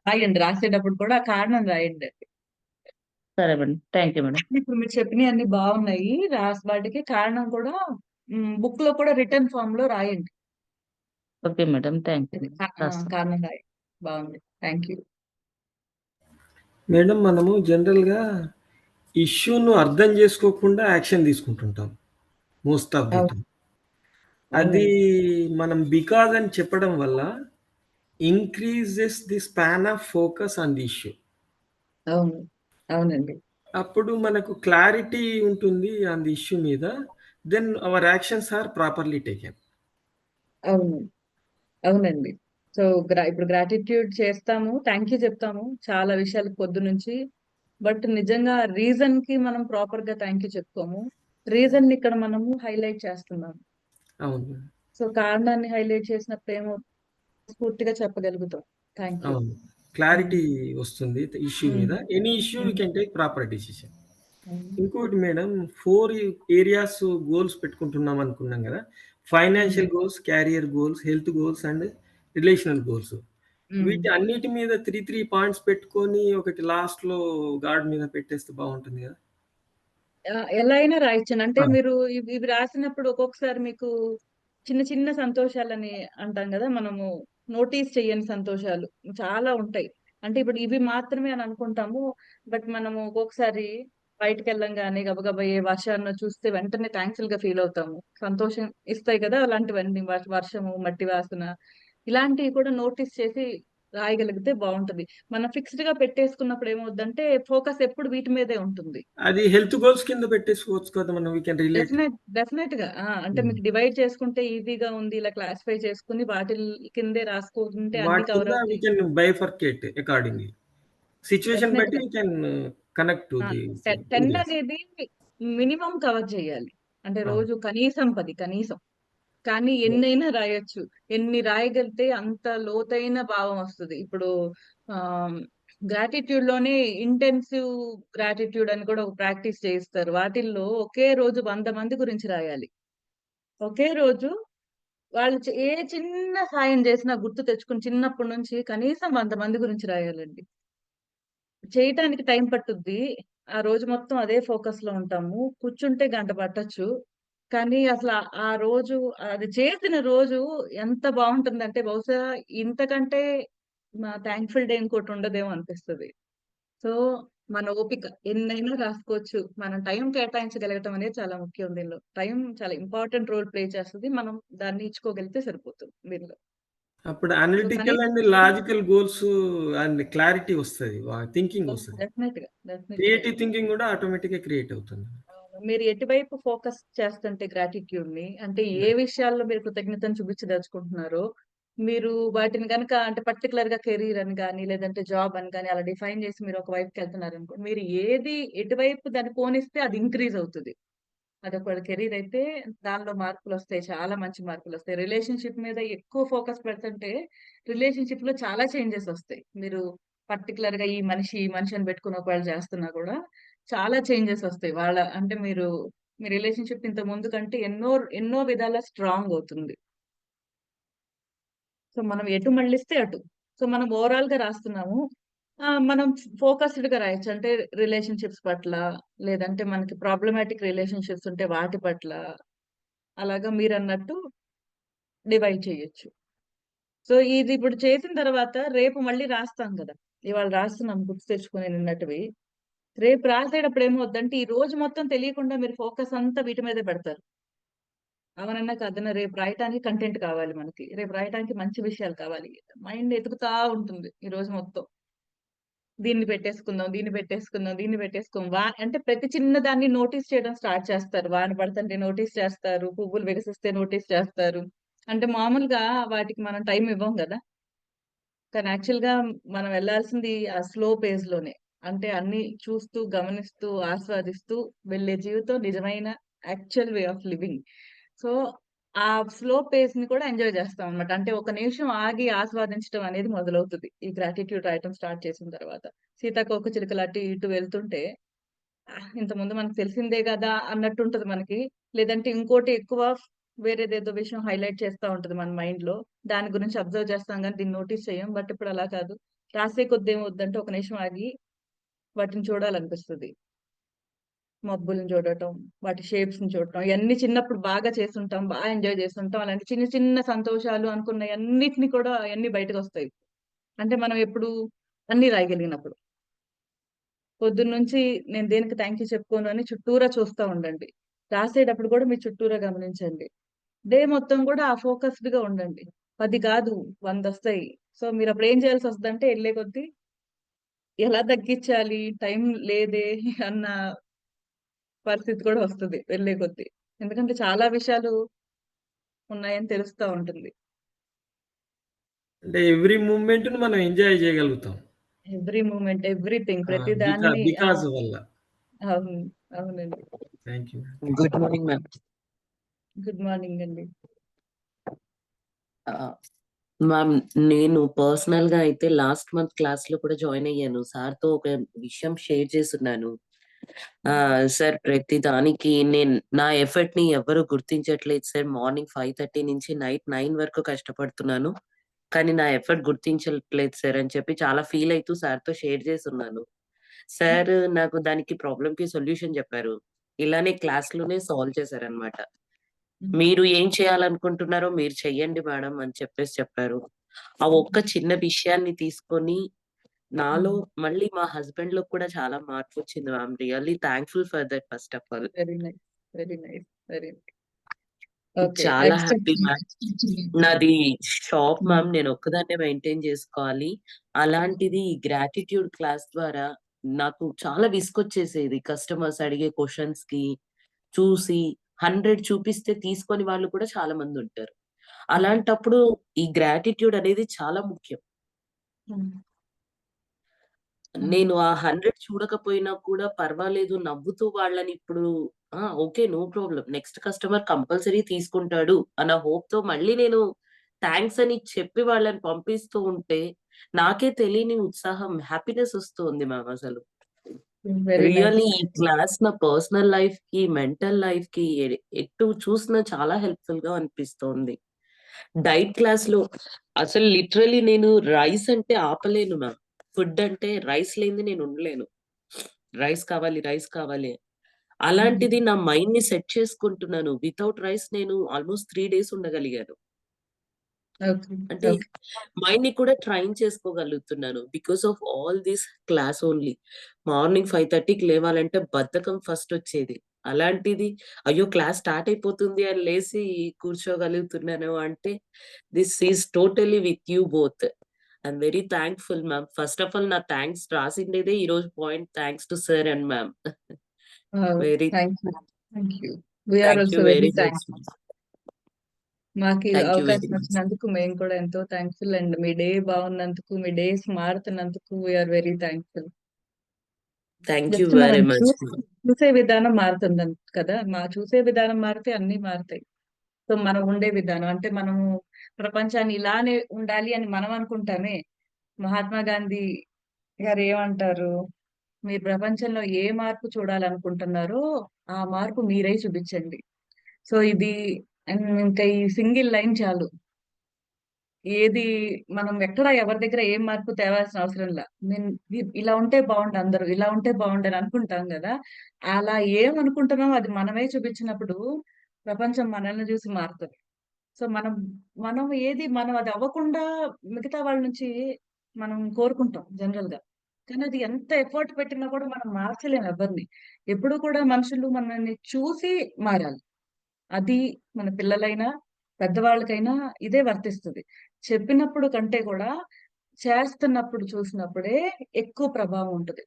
రాయండి, రాసేటప్పుడు కూడా కారణం రాయండి. సరే మేడం. Thank you madam. ఇప్పుడు మీరు చెప్పినవి అన్ని బాగున్నాయి. వాటికి కారణం కూడా బుక్ లో కూడా రిటర్న్ ఫామ్ లో రాయండి. Okay madam. Thank you. రాస్తాం. కారణం రాయండి. బాగుంది. Thank you. మేడం మనము జనరల్గా ఇష్యూను అర్థం చేసుకోకుండా యాక్షన్ తీసుకుంటుంటాం మోస్ట్ ఆఫ్ ది టైం. అది మనం బికాజ్ అని చెప్పడం వల్ల increases the span of focus on the issue. అవును, అవునండి. అప్పుడు మనకు క్లారిటీ ఉంటుంది ఆన్ ది ఇష్యూ మీద. Then our actions are properly taken. అవును, అవునండి. సో ఇప్పుడు గ్రాటిట్యూడ్ చేస్తాము, థ్యాంక్ యూ చెప్తాము చాలా విషయాలకు పొద్దు నుంచి. బట్ నిజంగా రీజన్ కి మనం ప్రాపర్ గా థ్యాంక్ యూ చెప్పుకోము. రీజన్ ఇక్కడ మనము హైలైట్ చేస్తున్నాం. అవును సో కారణాన్ని హైలైట్ చేసినప్పుడు ఏమో పూర్తిగా చెప్పగలుగుతాం థ్యాంక్ యూ. అవును క్లారిటీ వస్తుంది ఇష్యూ మీద. Any issue you can take proper decision. ఇంకోటి మేడం 4 ఏరియాస్ గోల్స్ పెట్టుకుంటున్నాం అనుకున్నాం కదా. Financial goals, carrier goals, health goals and relational goals. వీటి అన్నిటి మీద 3 పాయింట్స్ పెట్టుకొని ఒకటి లాస్ట్ లో గార్డ్ మీద పెట్టేస్తే బాగుంటుంది కదా. ఎలా అయినా రాయొచ్చు. అంటే ఆ. మీరు ఇవి రాసినప్పుడు ఒక్కొక్కసారి మీకు చిన్న చిన్న సంతోషాలని అంటాం కదా, మనము నోటీస్ చెయ్యని సంతోషాలు చాలా ఉంటాయి. అంటే ఇప్పుడు ఇవి మాత్రమే అని అనుకుంటాము. బట్ మనము ఒక్కొక్కసారి బయటకు వెళ్ళంగానే గబగబా ఏ వర్షాన్ని చూస్తే వెంటనే థ్యాంక్ఫుల్ గా ఫీల్ అవుతాము. సంతోషం ఇస్తాయి కదా అలాంటివన్నీ, వర్షము, మట్టి వాసన, ఇలాంటివి కూడా నోటీస్ చేసి రాయగలిగితే బాగుంటది. మనం ఫిక్స్డ్ గా పెట్టేసుకున్నప్పుడు ఏమవుద్దంటే ఫోకస్ ఎప్పుడు వీటి మీదే ఉంటుంది. అది హెల్త్ గోల్స్ కింద పెట్టేసుకోవచ్చు కదా మనం. We can relate. డెఫినెట్ గా అంటే మీకు డివైడ్ చేసుకుంటే ఈజీగా ఉంది. ఇలా క్లాసిఫై చేసుకుని వాటి కిందే రాసుకుంటే అన్ని వాటి కవర్ కింద వీ అవుతాయి. Can bifurcate accordingly. Situation definite బట్టి గా we can connect to the 10 areas. అనేది మినిమం కవర్ చేయాలి. అంటే రోజు కనీసం 10 కనీసం. కానీ ఎన్నైనా రాయొచ్చు. ఎన్ని రాయగలిగితే అంత లోతైన భావం వస్తుంది. ఇప్పుడు గ్రాటిట్యూడ్ లోనే ఇంటెన్సివ్ గ్రాటిట్యూడ్ అని కూడా ఒక ప్రాక్టీస్ చేయిస్తారు. వాటిల్లో ఒకే రోజు 100 మంది గురించి రాయాలి. ఒకే రోజు వాళ్ళు ఏ చిన్న సాయం చేసినా గుర్తు తెచ్చుకుని చిన్నప్పటి నుంచి కనీసం 100 మంది గురించి రాయాలండి. చేయటానికి టైం పట్టుద్ది. ఆ రోజు మొత్తం అదే ఫోకస్ లో ఉంటాము. కూర్చుంటే గంట పట్టొచ్చు. కానీ అసలు ఆ రోజు అది చేసిన రోజు ఎంత బాగుంటుందంటే బహుశా ఇంతకంటే థ్యాంక్ఫుల్ డే ఇంకోటి ఉండదేమో అనిపిస్తది. సో మన ఓపిక ఎన్నైనా రాసుకోవచ్చు. మనం టైం కేటాయించగలగటం అనేది చాలా ముఖ్యం దీనిలో. టైం చాలా ఇంపార్టెంట్ రోల్ ప్లే చేస్తది. మనం దాన్ని ఇచ్చుకోగలిగితే సరిపోతుంది దీనిలో. అప్పుడు సో అనలిటికల్ అండ్ కనీసం లాజికల్ గోల్స్ అండ్ క్లారిటీ వస్తది. థింకింగ్ వస్తది. డెఫినెట్ గా క్రియేటివ్ థింకింగ్ కూడా ఆటోమేటిక్‌గా క్రియేట్ అవుతుంది. మీరు ఎటువైపు ఫోకస్ చేస్తుంటే గ్రాటిట్యూడ్ ని, అంటే ఏ విషయాల్లో మీరు కృతజ్ఞతను చూపించదలుచుకుంటున్నారో, మీరు వాటిని గనక అంటే పర్టికులర్ గా కెరీర్ అని గాని, లేదంటే జాబ్ అని గాని అలా డిఫైన్ చేసి మీరు ఒక వైపుకి వెళ్తున్నారనుకోండి, మీరు ఎటువైపు దాన్ని పోనిస్తే అది ఇంక్రీజ్ అవుతది. అదొక కెరీర్ అయితే దానిలో మార్పులొస్తాయి. చాలా మంచి మార్పులొస్తాయి. రిలేషన్‌షిప్ మీద ఎక్కువ ఫోకస్ పెడుతుంటే రిలేషన్‌షిప్ లో చాలా చేంజెస్ ఒస్తాయి. మీరు పర్టిక్యులర్‌గా ఈ మనిషి అని పెట్టుకొని ఒకవేళ చేస్తున్నా కూడా చాలా చేంజెస్ ఒస్తాయి. అంటే మీ రిలేషన్‌షిప్ ఇంత ముందు కంటే ఎన్నో ఎన్నో విధాలా స్ట్రాంగ్ అవుతుంది. సో మనం ఎటు మళ్ళిస్తే అటు. సో మనం ఓవరాల్‌గా రాస్తున్నాము. మనం ఫోకస్డ్‌గా రాయొచ్చు. అంటే రిలేషన్‌షిప్స్ పట్ల, లేదంటే మనకి ప్రాబ్లమాటిక్ రిలేషన్‌షిప్స్ ఉంటే వాటి పట్ల, అలాగా మీరన్నట్టు డివైడ్ చేయొచ్చు. సో ఇది ఇప్పుడు చేసిన తర్వాత రేపు మళ్ళీ రాస్తాం గదా. ఇవాళ రాస్తున్నాం గుర్తు తెచ్చుకొని నిన్నటివి. రేపు రాసేటప్పుడు ఏమవుద్దంటే ఈ రోజు మొత్తం తెలియకుండా మీరు ఫోకస్ అంతా వీటి మీదే పెడతారు. అవునన్నా కాదన్నా రేపు రాయటానికి కంటెంట్ కావాలి మనకి. రేపు రాయటానికి మంచి విషయాలు కావాలి. మైండ్ ఎతుకుతా ఉంటుంది ఈ రోజు మొత్తం. దీన్ని పెట్టేసుకుందాం, దీన్ని పెట్టేసుకుందాం, దీన్ని అంటే ప్రతి చిన్న దాన్ని నోటీస్ చేయడం స్టార్ట్ చేస్తారు. వాన పడుతుంటే నోటీస్ చేస్తారు. పువ్వులు వికసిస్తే నోటీస్ చేస్తారు. అంటే మామూలుగా వాటికి మనం టైం ఇవ్వం గదా. కానీ యాక్చువల్‌గా మనం వెళ్ళాల్సింది ఆ స్లో పేస్‌లోనే. అంటే అన్నీ చూస్తూ, గమనిస్తూ, ఆస్వాదిస్తూ వెళ్ళే జీవితం నిజమైన actual way of living. So, ఆ స్లో పేస్‌ని కూడా ఎంజాయ్ చేస్తామనమాట. అంటే ఒక నిమిషం ఆగి ఆస్వాదించడం అనేది మొదలవుతది. ఈ గ్రాటిట్యూడ్ రాయటం స్టార్ట్ చేసిన తర్వాత. సీతాకోకచిలుకలు అటు ఇటు వెళ్తుంటే ఇంతకుముందు మనకు తెలిసిందే గదా అన్నట్టుంటది మనకి. లేదంటే ఇంకోటి ఎక్కువ వేరేదేదో విషయం హైలైట్ చేస్తా ఉంటది మన మైండ్‌లో. దాని గురించి అబ్జర్వ్ చేస్తాం గానీ దీన్ని నోటీస్ చెయ్యం. బట్ ఇప్పుడు అలా కాదు. రాసే కొద్దీ ఏమవుద్దంటే ఒక నిమిషం ఆగి వాటిని చూడాలనిపిస్తది. మబ్బుల్ని చూడటం, వాటి షేప్స్ ని చూడటం, ఇవన్నీ చిన్నప్పుడు బాగా చేస్తుంటాం, బాగా ఎంజాయ్ చేస్తుంటాం. అలాంటి చిన్న చిన్న సంతోషాలు అనుకున్న అన్నిటిని కూడా అవన్నీ బయటకు వస్తాయి. అంటే మనం ఎప్పుడు అన్ని రాయగలిగినప్పుడు. పొద్దున్న నుంచి నేను దేనికి థ్యాంక్ యూ చెప్పుకోను అని చుట్టూరా చూస్తా ఉండండి. రాసేటప్పుడు కూడా మీ చుట్టూరా గమనించండి. డే మొత్తం కూడా ఆ ఫోకస్డ్ గా ఉండండి. 10 కాదు 100 వస్తాయి. సో మీరు అప్పుడు ఏం చేయాల్సి వస్తుందంటే వెళ్ళే కొద్దీ ఎలా తగ్గించాలి, టైం లేదే అన్న పరిస్థితి కూడా వస్తది వెళ్ళే కొద్దీ. ఎందుకంటే చాలా విషయాలు ఉన్నాయని తెలుస్తా ఉంటుంది. అంటే ఎవ్రీ మూమెంట్ ను మనం ఎంజాయ్ చేయగలుగుతాం ఎవ్రీ మూమెంట్, ఎవ్రీథింగ్, ప్రతి దాన్ని. బికాస్ వల్ల. అవును, అవునండి. Thank you. Good morning ma'am. Good morning అండి. మ్యామ్, నేను పర్సనల్ గా అయితే లాస్ట్ మంత్ క్లాస్ లో కూడా జాయిన్ అయ్యాను. సార్ తో ఒక విషయం షేర్ చేస్తున్నాను. సార్, ప్రతి దానికి నేను నా ఎఫర్ట్ ని ఎవరు గుర్తించట్లేదు సార్. మార్నింగ్ 5:30 నుంచి నైట్ 9 వరకు కష్టపడుతున్నాను, కానీ నా ఎఫర్ట్ గుర్తించట్లేదు సార్ అని చెప్పి చాలా ఫీల్ అవుతూ సార్ తో షేర్ చేస్తున్నాను. సార్ నాకు దానికి ప్రాబ్లం కి సొల్యూషన్ చెప్పారు. ఇలానే క్లాస్ లోనే సాల్వ్ చేశారనమాట. మీరు ఏం చేయాలనుకుంటున్నారో మీరు చెయ్యండి మేడం అని చెప్పారు. ఆ ఒక్క చిన్న విషయాన్ని తీసుకొని నాలో మళ్ళీ మా హస్బెండ్ లో కూడా చాలా మార్పు వచ్చింది ma'am. Really thankful for that first of all. Very nice, very nice, very okay. చాలా హ్యాపీ మ్యామ్. నాది షాప్ మ్యామ్, నేను ఒక్కదాన్నే మెయింటైన్ చేసుకోవాలి. అలాంటిది ఈ గ్రాటిట్యూడ్ క్లాస్ ద్వారా నాకు చాలా విసుకొచ్చేసేది. కస్టమర్స్ అడిగే క్వశ్చన్స్ కి చూసి 100 చూపిస్తే తీసుకొని వాళ్ళు కూడా చాలా మంది ఉంటారు. అలాంటప్పుడు ఈ గ్రాటిట్యూడ్ అనేది చాలా ముఖ్యం. నేను ఆ 100 చూడకపోయినా కూడా పర్వాలేదు, నవ్వుతూ వాళ్ళని ఇప్పుడు okay, no problem, next customer compulsory తీసుకుంటాడు అన్న హోప్ తో మళ్ళీ నేను థ్యాంక్స్ అని చెప్పి వాళ్ళని పంపిస్తూ ఉంటే నాకే తెలియని ఉత్సాహం, హ్యాపీనెస్ వస్తుంది మ్యామ్. అసలు వెరీ నైస్. రియల్లీ ఈ క్లాస్ నా పర్సనల్ లైఫ్ కి, మెంటల్ లైఫ్ కి ఎటు చూసినా చాలా హెల్ప్ఫుల్ గా అనిపిస్తోంది. డైట్ క్లాస్ లో అసలు లిటరలీ నేను రైస్ అంటే ఆపలేను మ్యామ్. ఫుడ్ అంటే రైస్ లేనిది నేను ఉండలేను. రైస్ కావాలి, రైస్ కావాలి. అలాంటిది నా మైండ్ ని సెట్ చేసుకుంటున్నాను. వితౌట్ రైస్ నేను ఆల్మోస్ట్ 3 days ఉండగలిగాను. ఓకే, అంటే ఓకే. మైండ్ ని కూడా ట్రైన్ చేసుకోగలుగుతున్నాను because of all this class only. Morning 5:30కి లేవాలంటే బద్ధకం ఫస్ట్ వచ్చేది. అలాంటిది అయ్యో క్లాస్ స్టార్ట్ అయిపోతుంది అని లేసి కూర్చోగలుగుతున్నాను అంటే this is totally with you both. I'm very thankful ma'am. First of all నా థ్యాంక్స్ రాసిండేదే ఈ రోజు point, thanks to sir and ma'am. Very thank you, thank you. We're thank you also very very much. Thankful. మాకు ఈ thank you very అవకాశం much. వచ్చినందుకు మేము కూడా ఎంతో థ్యాంక్ఫుల్. అండ్ మీ డే బాగున్నందుకు, మీ డేస్ మారుతున్నందుకు we're very thankful. Thank you just మనం వెరీ మచ్. చూసే విధానం మారుతుంది కదా. చూసే విధానం మారితే అన్ని మారుతాయి. సో మనం ఉండే విధానం, అంటే మనము ప్రపంచాన్ని ఇలానే ఉండాలి అని మనం అనుకుంటామే. మహాత్మా గాంధీ గారు ఏమంటారు, మీరు ప్రపంచంలో ఏ మార్పు చూడాలనుకుంటున్నారో ఆ మార్పు మీరై చూపించండి. సో ఇది ఇంకా ఈ సింగిల్ లైన్ చాలు. ఏది మనం ఎక్కడ ఎవరి దగ్గర ఏం మార్పు తేవాల్సిన అవసరం లా. ఇలా ఉంటే బాగుండు, అందరూ ఇలా ఉంటే బాగుండు అని అనుకుంటాం కదా. అలా ఏం అనుకుంటున్నామో అది మనమే చూపించినప్పుడు ప్రపంచం మనల్ని చూసి మారుతుంది. సో మనం మనం అది అవ్వకుండా మిగతా వాళ్ళ నుంచి మనం కోరుకుంటాం జనరల్ గా. కానీ అది ఎంత ఎఫర్ట్ పెట్టినా కూడా మనం మార్చలేము ఎవరిని. ఎప్పుడు కూడా మనుషులు మనల్ని చూసి మారాలి. అది మన పిల్లలైనా పెద్దవాళ్ళకైనా ఇదే వర్తిస్తుంది. చెప్పినప్పుడు కంటే కూడా చేస్తున్నప్పుడు చూసినప్పుడే ఎక్కువ ప్రభావం ఉంటుంది.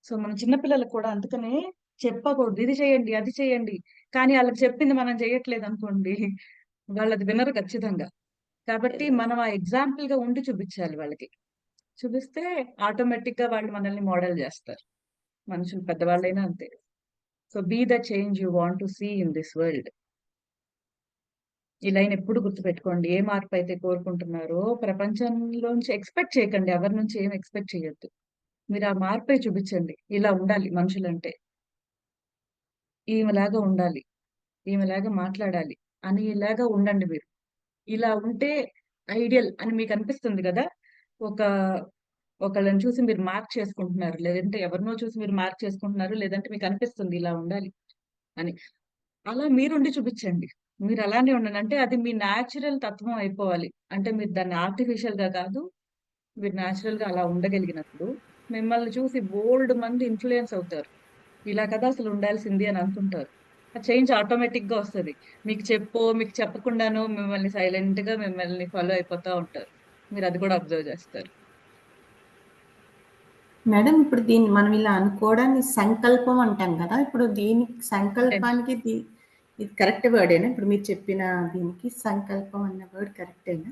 సో మన చిన్నపిల్లలకు కూడా అందుకనే చెప్పకూడదు, ఇది చేయండి అది చేయండి. కానీ వాళ్ళకి చెప్పింది మనం చేయట్లేదు అనుకోండి, వాళ్ళు అది వినరు ఖచ్చితంగా. కాబట్టి మనం ఆ ఎగ్జాంపుల్ గా ఉండి చూపించాలి వాళ్ళకి. చూపిస్తే ఆటోమేటిక్ గా వాళ్ళు మనల్ని మోడల్ చేస్తారు. మనుషులు పెద్దవాళ్ళైనా అంతే. So be the change you want to see in this world. ఈ లైన్ ఎప్పుడు గుర్తుపెట్టుకోండి. ఏ మార్పు అయితే కోరుకుంటున్నారో ప్రపంచంలోంచి ఎక్స్పెక్ట్ చేయకండి, ఎవరి నుంచి ఏం ఎక్స్పెక్ట్ చేయొద్దు. మీరు ఆ మార్పే చూపించండి. ఇలా ఉండాలి మనుషులంటే, ఈమెలాగా ఉండాలి, ఈమెలాగా మాట్లాడాలి అని ఇలాగా ఉండండి మీరు. ఇలా ఉంటే ఐడియల్ అని మీకు అనిపిస్తుంది కదా. ఒక ఒకళ్ళని చూసి మీరు మార్క్ చేసుకుంటున్నారు, లేదంటే ఎవరినో చూసి మీరు మార్క్ చేసుకుంటున్నారు, లేదంటే మీకు అనిపిస్తుంది ఇలా ఉండాలి అని. అలా మీరుండి చూపించండి. మీరు అలానే ఉండండి. అంటే అది మీ న్యాచురల్ తత్వం అయిపోవాలి. అంటే మీరు దాన్ని ఆర్టిఫిషియల్ గా కాదు, మీరు న్యాచురల్ గా అలా ఉండగలిగినప్పుడు మిమ్మల్ని చూసి బోల్డ్ మంది ఇన్ఫ్లుయెన్స్ అవుతారు. ఇలా కదా అసలు ఉండాల్సింది అని అనుకుంటారు. ఆ చేంజ్ ఆటోమేటిక్ గా వస్తది. మీకు చెప్పకుండానో మిమ్మల్ని సైలెంట్ గా మిమ్మల్ని ఫాలో అయిపోతా ఉంటారు. మీరు అది కూడా అబ్జర్వ్ చేస్తారు. మేడం ఇప్పుడు దీన్ని మనం ఇలా అనుకోవడాన్ని సంకల్పం అంటాం కదా, ఇప్పుడు దీనికి సంకల్పానికి ఇది కరెక్ట్ వర్డేనా? ఇప్పుడు మీరు చెప్పిన దీనికి సంకల్పం అన్న వర్డ్ కరెక్టేనా?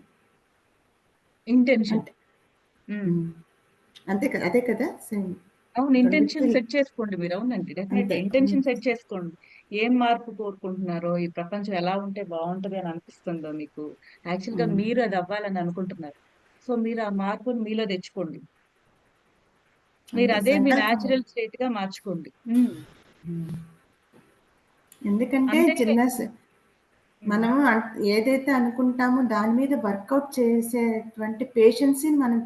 ఇంటెన్షన్. అంటే అంతే కదా, అదే కదా సేమ్. అవును, ఇంటెన్షన్ సెట్ చేసుకోండి మీరు. అవునండి, డెఫినెట్లీ అంతే. ఇంటెన్షన్ సెట్ చేసుకోండి. ఏం మార్పు కోరుకుంటున్నారో, ఈ ప్రపంచం ఎలా ఉంటే బాగుంటది అని అనిపిస్తుందో మీకు, యాక్చువల్ గా మీరు అది అవ్వాలని అనుకుంటున్నారు. సో మీరు ఆ మార్పుని మీలో తెచ్చుకోండి. మీరు అంతే, అదే మీ సంకల్పం. న్యాచురల్ స్టేట్ గా మార్చుకోండి. ఎందుకంటే అంటే మనం ఏదైతే అనుకుంటామో దాని మీద వర్కౌట్ చేసేటువంటి పేషెన్సీని మనం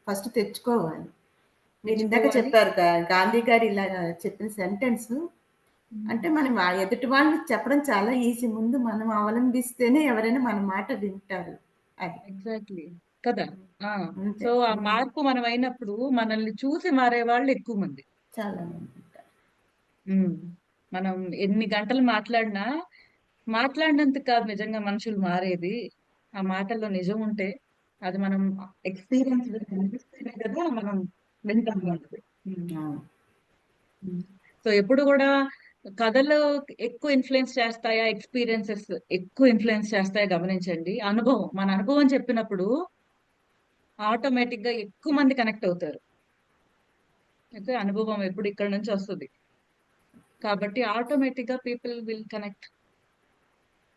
ఫస్ట్ తెచ్చుకోవాలి. మీరు ఇందాక చెప్పారు గాంధీ గారు ఇలా చెప్పిన సెంటెన్స్, అంటే మనం ఎదుటి వాళ్ళకి చెప్పడం చాలా ఈజీ, ముందు మనం అవలంబిస్తేనే ఎవరైనా మన మాట వింటారు. అది ఎగ్జాక్ట్లీ కదా. అంతే. సో ఆ మార్పు మనం అయినప్పుడు మనల్ని చూసి మారే వాళ్ళు ఎక్కువ మంది. చాలా మంది ఉంటారు. మనం ఎన్ని గంటలు మాట్లాడినంత కాదు నిజంగా మనుషులు మారేది. ఆ మాటల్లో నిజం ఉంటే, అది మనం ఎక్స్పీరియన్స్ కనిపిస్తేనే కదా మనం వింటాం అన్నది. సో ఎప్పుడు కూడా కథలు ఎక్కువ ఇన్ఫ్లుయెన్స్ చేస్తాయా, ఎక్స్పీరియన్సెస్ ఎక్కువ ఇన్ఫ్లుయెన్స్ చేస్తాయా గమనించండి. మన అనుభవం చెప్పినప్పుడు ఆటోమేటిక్ గా ఎక్కువ మంది కనెక్ట్ అవుతారు. అయితే అనుభవం ఎప్పుడు ఇక్కడ నుంచి వస్తుంది కాబట్టి ఆటోమేటిక్ గా పీపుల్ విల్ కనెక్ట్.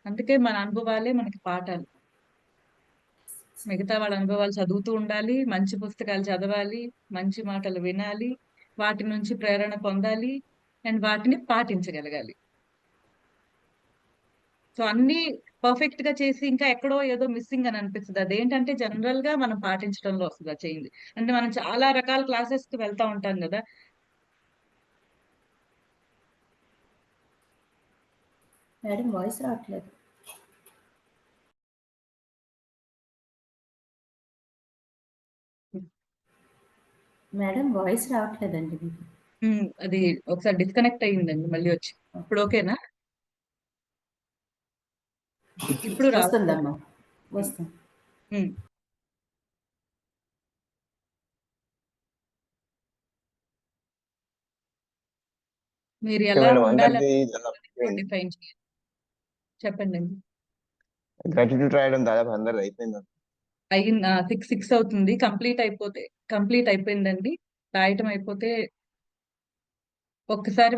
అందుకే మన అనుభవాలే మనకి పాఠాలు. మిగతా వాళ్ళ అనుభవాలు చదువుతూ ఉండాలి, మంచి పుస్తకాలు చదవాలి, మంచి మాటలు వినాలి, వాటి నుంచి ప్రేరణ పొందాలి, అండ్ వాటిని పాటించగలగాలి. సో అన్ని పర్ఫెక్ట్ గా చేసి ఇంకా ఎక్కడో ఏదో మిస్సింగ్ అని అనిపిస్తుంది. అదేంటంటే జనరల్ గా మనం పాటించడంలో వస్తుంది ఆ చేంజ్. అంటే మనం చాలా రకాల క్లాసెస్ కి వెళ్తా ఉంటాం కదా. మేడం వాయిస్ రావట్లేదు. మేడం వాయిస్ రావట్లేదండి మీకు. అది ఒకసారి డిస్కనెక్ట్ అయ్యిందండి, మళ్ళీ వచ్చి. ఇప్పుడు ఓకేనా? ఇప్పుడు వస్తుందమ్మా, వస్తుంది. మీరు ఎలా ఉండాలి డిఫైన్ చేయాలి. చెప్పండి. గ్రాటిట్యూడ్ రాయడం దాదాపు అందరు అయిపోయింది. అయ్యింది. 6 అవుతుంది. కంప్లీట్ అయిపోయిందండి. రాయటం అయిపోతే ఒక్కసారి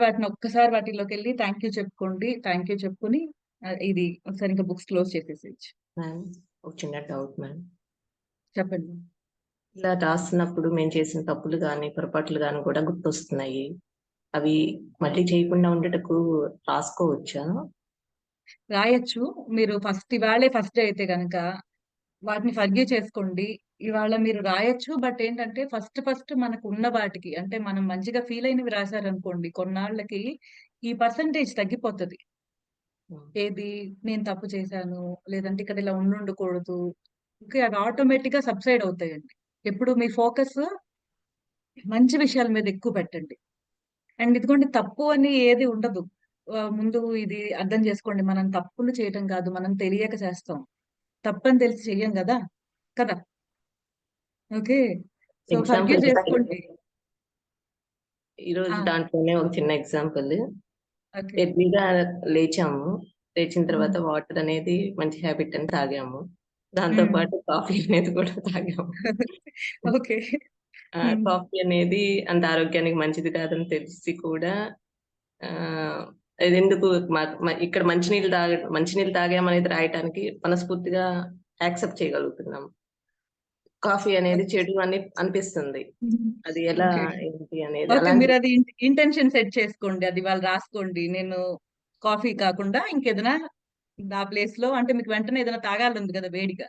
వాటిలోకి వెళ్ళి థ్యాంక్ యూ చెప్పుకోండి. థ్యాంక్ యూ చెప్పుకుని ఇది ఒకసారి ఇంకా బుక్స్ క్లోజ్ చేసేసేయచ్చు. మ్యామ్ ఒక చిన్న డౌట్ మ్యామ్. చెప్పండి. ఇలా రాస్తున్నప్పుడు మేము చేసిన తప్పులు కానీ పొరపాట్లు కానీ కూడా గుర్తొస్తున్నాయి. అవి మళ్ళీ చేయకుండా ఉండటకు రాసుకోవచ్చా? రాయొచ్చు. మీరు ఇవాళే ఫస్ట్ డే అయితే కనుక వాటిని ఫర్గివ్ చేసుకోండి. ఇవాళ మీరు రాయొచ్చు. బట్ ఏంటంటే ఫస్ట్ మనకు ఉన్న వాటికి, అంటే మనం మంచిగా ఫీల్ అయినవి రాశారనుకోండి, కొన్నాళ్ళకి ఈ పర్సంటేజ్ తగ్గిపోతుంది. ఏది నేను తప్పు చేశాను, లేదంటే ఇక్కడ ఇలా ఉండకూడదు, ఓకే, అవి ఆటోమేటిక్ గా సబ్సైడ్ అవుతాయండి. ఎప్పుడు మీ ఫోకస్ మంచి విషయాల మీద ఎక్కువ పెట్టండి. అండ్ ఇదిగోండి, తప్పు అని ఏది ఉండదు. ముందు ఇది అర్థం చేసుకోండి, మనం తప్పులు చేయటం కాదు, మనం తెలియక చేస్తాం. తప్పని తెలిసి చెయ్యం కదా. ఓకే, సో ఫర్గివ్ చేసుకోండి. ఈ రోజు దాంట్లోనే ఒక చిన్న ఎగ్జాంపుల్. ఓకే. ఎర్లీగా లేచిన తర్వాత వాటర్ అనేది మంచి హ్యాబిట్ అని తాగాము. దాంతో పాటు కాఫీ అనేది కూడా తాగాము. ఓకే. కాఫీ అనేది అంత ఆరోగ్యానికి మంచిది కాదని తెలిసి కూడా ఎందుకు ఇక్కడ మంచినీళ్ళు తాగామనేది రాయటానికి మనస్ఫూర్తిగా యాక్సెప్ట్ చేయగలుగుతున్నాం. కాఫీ అనేది చెడు అని అనిపిస్తుంది. అది ఎలా ఏంటి అనేది మీరు అది ఇంటెన్షన్ సెట్ చేసుకోండి. అది వాళ్ళు రాసుకోండి, నేను కాఫీ కాకుండా ఇంకేదైనా ఆ ప్లేస్ లో, అంటే మీకు వెంటనే ఏదైనా తాగాలి ఉంది కదా వేడిగా,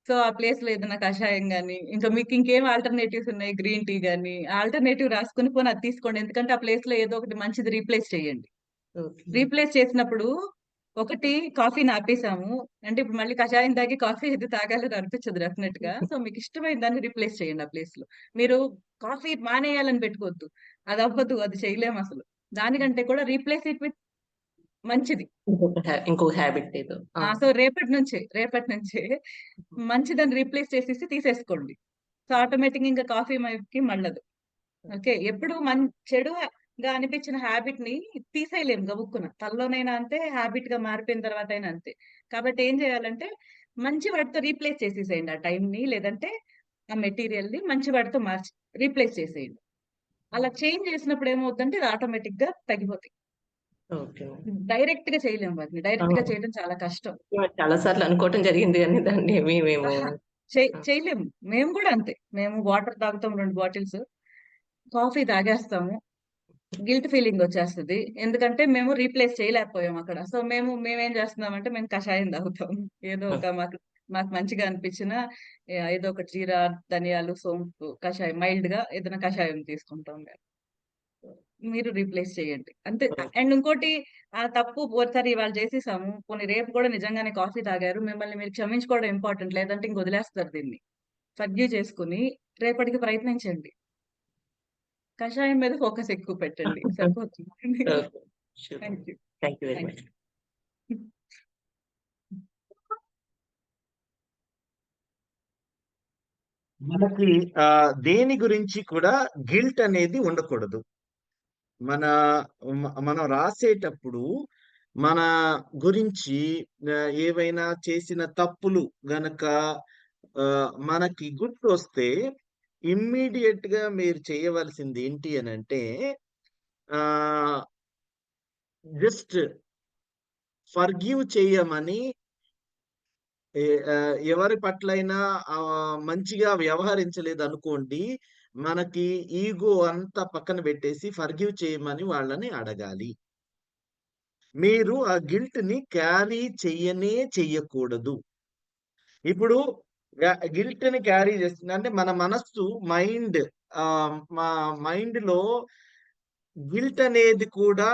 సో ఆ ప్లేస్ లో ఏదైనా కషాయం గానీ, ఇంకా మీకు ఇంకేం ఆల్టర్నేటివ్స్ ఉన్నాయి, గ్రీన్ టీ గానీ, ఆల్టర్నేటివ్ రాసుకొని పోనీ అది తీసుకోండి. ఎందుకంటే ఆ ప్లేస్ లో ఏదో ఒకటి మంచిది రీప్లేస్ చేయండి. ఓకే. రీప్లేస్ చేసినప్పుడు ఒకటి కాఫీని ఆపేసాము అంటే ఇప్పుడు మళ్ళీ కషాయం తాగి కాఫీ అయితే తాగాలని అనిపించదు డెఫినెట్ గా. సో మీకు ఇష్టమైన దాన్ని రీప్లేస్ చేయండి ఆ ప్లేస్ లో. మీరు కాఫీ మానేయాలని పెట్టుకోవద్దు, అది అవ్వదు, అది చేయలేము అసలు. దానికంటే కూడా రీప్లేస్ ఇట్ విత్ మంచిది. ఇంకొక హ్యాబిట్ ఏదో. సో రేపటి నుంచే మంచిదని రీప్లేస్ చేసేసి తీసేసుకోండి. సో ఆటోమేటిక్ ఇంకా కాఫీ కి మళ్ళదు. ఓకే, ఎప్పుడు చెడుగా అనిపించిన హ్యాబిట్ ని తీసేయలేము గబుక్కున. తలలోనైనా అంతే, హ్యాబిట్ గా మారిపోయిన తర్వాత అయినా అంతే. కాబట్టి ఏం చేయాలంటే మంచి వాటితో రీప్లేస్ చేసేసేయండి ఆ టైం ని, లేదంటే ఆ మెటీరియల్ ని మంచి వాటితో మార్చి రీప్లేస్ చేసేయండి. అలా చేంజ్ చేసినప్పుడు ఏమవుతుందంటే ఇది ఆటోమేటిక్ గా తగ్గిపోతాయి. ఓకే. డైరెక్ట్ గా చేయలేము వాటిని, డైరెక్ట్ గా చేయడం చాలా కష్టం. చాలా సార్లు అనుకోవటం జరిగింది కానీ దాన్ని మేము ఆహా, చేయలేము. మేము కూడా అంతే, మేము వాటర్ తాగుతాం 2 బాటిల్స్, కాఫీ తాగేస్తాము, గిల్ట్ ఫీలింగ్ వచ్చేస్తది. ఎందుకంటే మేము రీప్లేస్ చేయలేకపోయాం అక్కడ. సో మేమేం చేస్తున్నామంటే మేము కషాయం తాగుతాం. ఏదో ఒక మాకు మాకు మంచిగా అనిపించిన ఏదో ఒక జీరా, ధనియాలు, సోంపు కషాయం, మైల్డ్ గా ఏదైనా కషాయం తీసుకుంటాం మేము. మీరు రీప్లేస్ చేయండి అంతే. అండ్ ఇంకోటి, ఆ తప్పు ఒకసారి ఇవాళ చేసేసాము, పోనీ రేపు కూడా నిజంగానే కాఫీ తాగారు, మిమ్మల్ని మీరు క్షమించుకోవడం ఇంపార్టెంట్, లేదంటే ఇంక వదిలేస్తారు దీన్ని. ఫర్గ్యూ చేసుకుని రేపటికి ప్రయత్నించండి. కషాయం మీద ఫోకస్ ఎక్కువ పెట్టండి, సరిపోతుంది. Thank you. Thank you very much. మనకి దేని గురించి కూడా గిల్ట్ అనేది ఉండకూడదు. మనం రాసేటప్పుడు మన గురించి ఏవైనా చేసిన తప్పులు గనక మనకి గుర్తు వస్తే ఇమ్మీడియట్ గా మీరు చేయవలసింది ఏంటి అని అంటే జస్ట్ ఫర్గివ్ చేయమని ఎవరి పట్లైనా మంచిగా వ్యవహరించలేదు అనుకోండి, మనకి ఈగో అంతా పక్కన పెట్టేసి ఫర్గివ్ చేయమని వాళ్ళని అడగాలి. మీరు ఆ గిల్ట్ ని క్యారీ చెయ్యకూడదు. ఇప్పుడు గిల్ట్ ని క్యారీ చేస్తుంది అంటే మన మనస్సు మా మైండ్ లో గిల్ట్ అనేది కూడా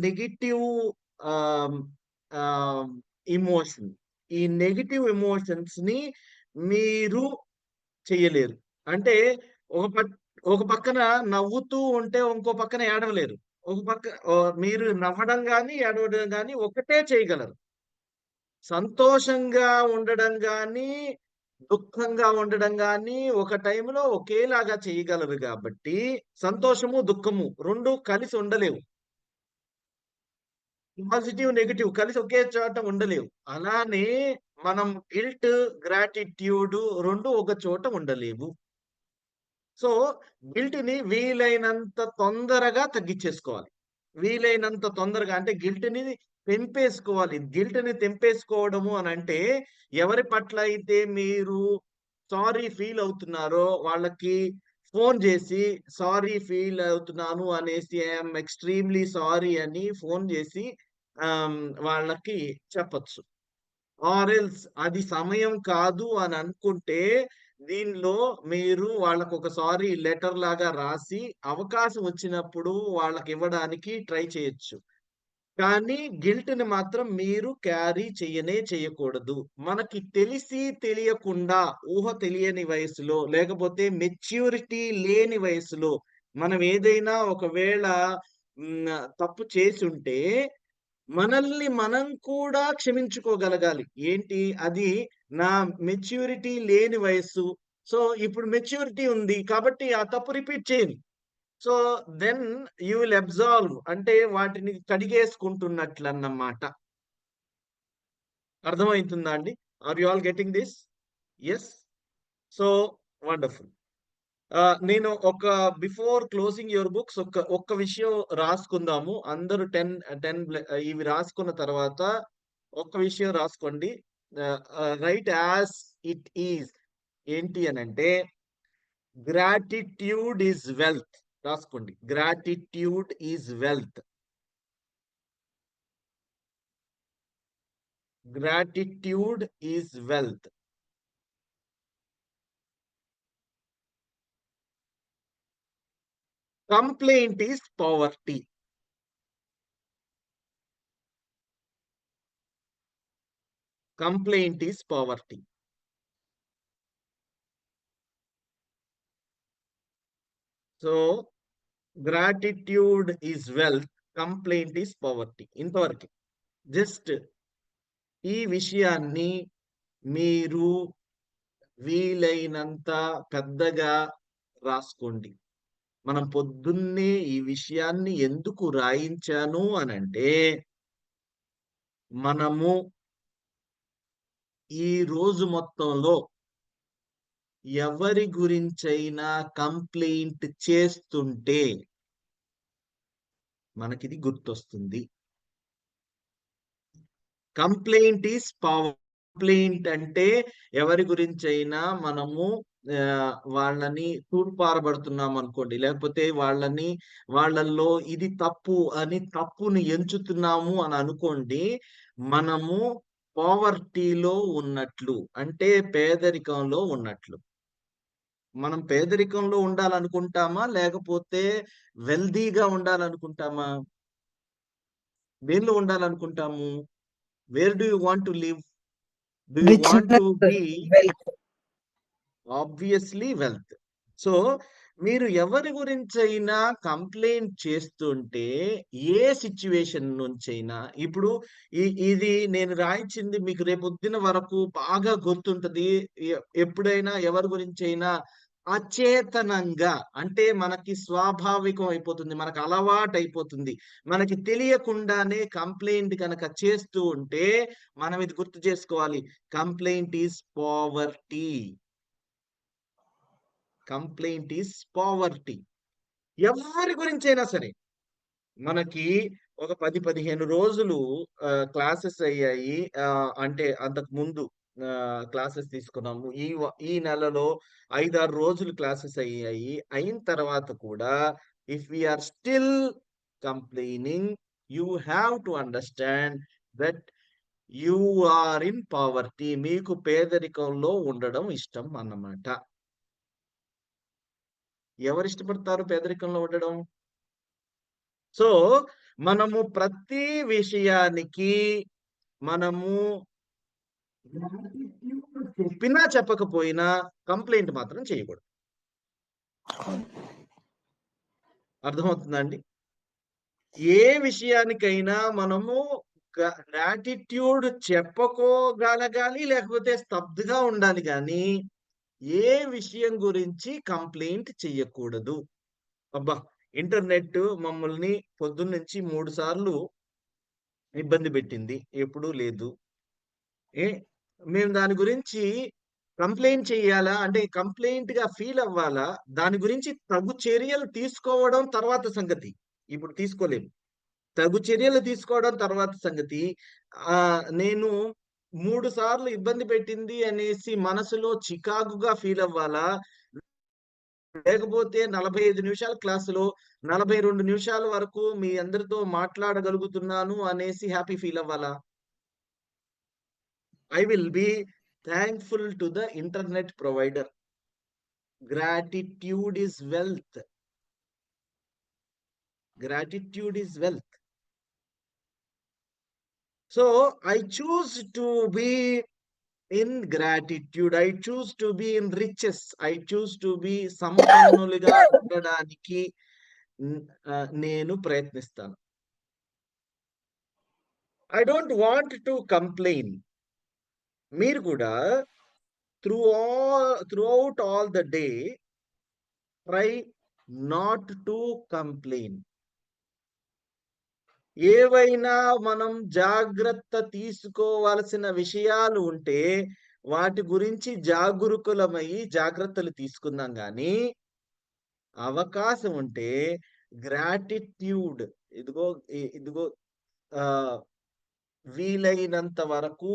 నెగిటివ్ ఇమోషన్. ఈ నెగిటివ్ ఎమోషన్స్ ని మీరు చెయ్యలేరు. అంటే ఒక పక్కన నవ్వుతూ ఉంటే ఇంకో పక్కన ఏడవలేరు. ఒక పక్క మీరు నవ్వడం గాని ఏడవడం గాని ఒకటే చేయగలరు. సంతోషంగా ఉండడం గాని దుఃఖంగా ఉండడం గాని ఒక టైంలో ఒకేలాగా చేయగలరు కాబట్టి సంతోషము దుఃఖము 2 కలిసి ఉండలేవు. పాజిటివ్ నెగటివ్ కలిసి ఒకే చోట ఉండలేవు. అలానే మనం గిల్ట్ గ్రాటిట్యూడ్ 2 ఒక చోట ఉండలేవు. సో గిల్ట్ ని వీలైనంత తొందరగా తగ్గించేసుకోవాలి. వీలైనంత తొందరగా అంటే గిల్ట్ ని తెంపేసుకోవాలి. గిల్ట్ ని తెంపేసుకోవడము అని అంటే ఎవరి పట్ల అయితే మీరు సారీ ఫీల్ అవుతున్నారో వాళ్ళకి ఫోన్ చేసి సారీ ఫీల్ అవుతున్నాను అనేసి ఐఎమ్ ఎక్స్ట్రీమ్లీ సారీ అని ఫోన్ చేసి వాళ్ళకి చెప్పచ్చు. ఆర్ ఎల్స్ అది సమయం కాదు అని అనుకుంటే దీనిలో మీరు వాళ్ళకు ఒక సారీ లెటర్ లాగా రాసి అవకాశం వచ్చినప్పుడు వాళ్ళకి ఇవ్వడానికి ట్రై చేయొచ్చు. కానీ గిల్ట్ ని మాత్రం మీరు క్యారీ చేయకూడదు. మనకి తెలిసి తెలియకుండా ఊహ తెలియని వయసులో లేకపోతే మెచ్యూరిటీ లేని వయసులో మనం ఏదైనా ఒకవేళ తప్పు చేసి ఉంటే మనల్ని మనం కూడా క్షమించుకోగలగాలి. ఏంటి అది? నా మెచ్యూరిటీ లేని వయస్సు. సో ఇప్పుడు మెచ్యూరిటీ ఉంది కాబట్టి ఆ తప్పు రిపీట్ చేయను. So then you will observe అంటే వాటిని కడిగేసుకుంటున్నట్లన్నమాట. అర్థమవుతుందా అండి? Are you all getting this? Yes. So wonderful. నేను బిఫోర్ క్లోజింగ్ యువర్ బుక్స్ ఒక్క విషయం రాసుకుందాము. అందరూ 10 ఇవి రాసుకున్న తర్వాత ఒక్క విషయం రాసుకోండి. Right as it is. ఏంటి అని అంటే గ్రాటిట్యూడ్ ఈజ్ వెల్త్. రాసుకోండి. Gratitude is wealth. Gratitude is wealth. Complaint is poverty. Complaint is poverty. So gratitude is wealth, complaint is poverty. ఇంతవరకు జస్ట్ ఈ విషయాన్ని మీరు వీలైనంత పెద్దగా రాసుకోండి. మనం పొద్దున్నే ఈ విషయాన్ని ఎందుకు రాయించాను అనంటే, మనము ఈ రోజు మొత్తంలో ఎవరి గురించైనా కంప్లైంట్ చేస్తుంటే మనకిది గుర్తొస్తుంది. Complaint is power. కంప్లైంట్ అంటే ఎవరి గురించైనా మనము వాళ్ళని తూర్పారబడుతున్నాం అనుకోండి, లేకపోతే వాళ్ళల్లో ఇది తప్పు అని తప్పుని ఎంచుతున్నాము అని అనుకోండి, మనము పావర్టీలో ఉన్నట్లు, అంటే పేదరికంలో ఉన్నట్లు. మనం పేదరికంలో ఉండాలనుకుంటామా, లేకపోతే వెల్దీగా ఉండాలనుకుంటామా? దేనిలో ఉండాలనుకుంటాము? Where do you want to live? Do you want to be? Obviously wealth. So మీరు ఎవరి గురించైనా కంప్లైంట్ చేస్తుంటే, ఏ సిచ్యువేషన్ నుంచైనా, ఇప్పుడు ఇది నేను రాయించింది మీకు రేపొద్దున వరకు బాగా గుర్తుంటది. ఎప్పుడైనా ఎవరి గురించైనా అచేతనంగా, అంటే మనకి స్వాభావికం అయిపోతుంది, మనకు అలవాటు అయిపోతుంది, మనకి తెలియకుండానే కంప్లైంట్ కనుక చేస్తూ ఉంటే మనం ఇది గుర్తు చేసుకోవాలి. Complaint is poverty. Complaint is poverty. ఎవరి గురించైనా సరే. మనకి ఒక 10-15 రోజులు క్లాసెస్ అయ్యాయి. అంటే అంతకు ముందు క్లాసెస్ తీసుకున్నాము. ఈ నెలలో 5-6 రోజులు క్లాసెస్ అయ్యాయి. అయిన తర్వాత కూడా if we are still complaining, you have to understand that you are in poverty. మీకు పేదరికంలో ఉండడం ఇష్టం అన్నమాట. ఎవరు ఇష్టపడతారు పేదరికంలో ఉండడం? సో మనము ప్రతి విషయానికి మనము చెప్పినా చెప్పకపోయినా కంప్లైంట్ మాత్రం చేయకూడదు. అర్థమవుతుందండి? ఏ విషయానికైనా మనము గ్రాటిట్యూడ్ చెప్పుకోగలగాలి, లేకపోతే స్తబ్దుగా ఉండాలి, కానీ ఏ విషయం గురించి కంప్లైంట్ చెయ్యకూడదు. అబ్బా, ఇంటర్నెట్ మమ్మల్ని పొద్దున్నుంచి 3 సార్లు ఇబ్బంది పెట్టింది, ఎప్పుడూ లేదు. మేము దాని గురించి కంప్లైంట్ చెయ్యాలా? అంటే కంప్లైంట్ గా ఫీల్ అవ్వాలా? దాని గురించి తగు చర్యలు తీసుకోవడం తర్వాత సంగతి. ఇప్పుడు తీసుకోలేము. తగు చర్యలు తీసుకోవడం తర్వాత సంగతి. నేను 3 సార్లు ఇబ్బంది పెట్టింది అనేసి మనసులో చికాకుగా ఫీల్ అవ్వాలా? లేకపోతే 45 నిమిషాల క్లాసులో 42 నిమిషాల వరకు మీ అందరితో మాట్లాడగలుగుతున్నాను అనేసి హ్యాపీ ఫీల్ అవ్వాలా? I will be thankful to the internet provider. Gratitude is wealth. Gratitude is wealth. So I choose to be in gratitude. I choose to be in riches. I choose to be సంపన్నులుగా ఉండడానికి నేను ప్రయత్నిస్తాను. I don't want to complain. మీరు కూడా throughout all the day try not to complain. ఏవైనా మనం జాగ్రత్త తీసుకోవాల్సిన విషయాలు ఉంటే వాటి గురించి జాగరూకులమై జాగ్రత్తలు తీసుకుందాం, కానీ అవకాశం ఉంటే గ్రాటిట్యూడ్, ఇదిగో వీలైనంత వరకు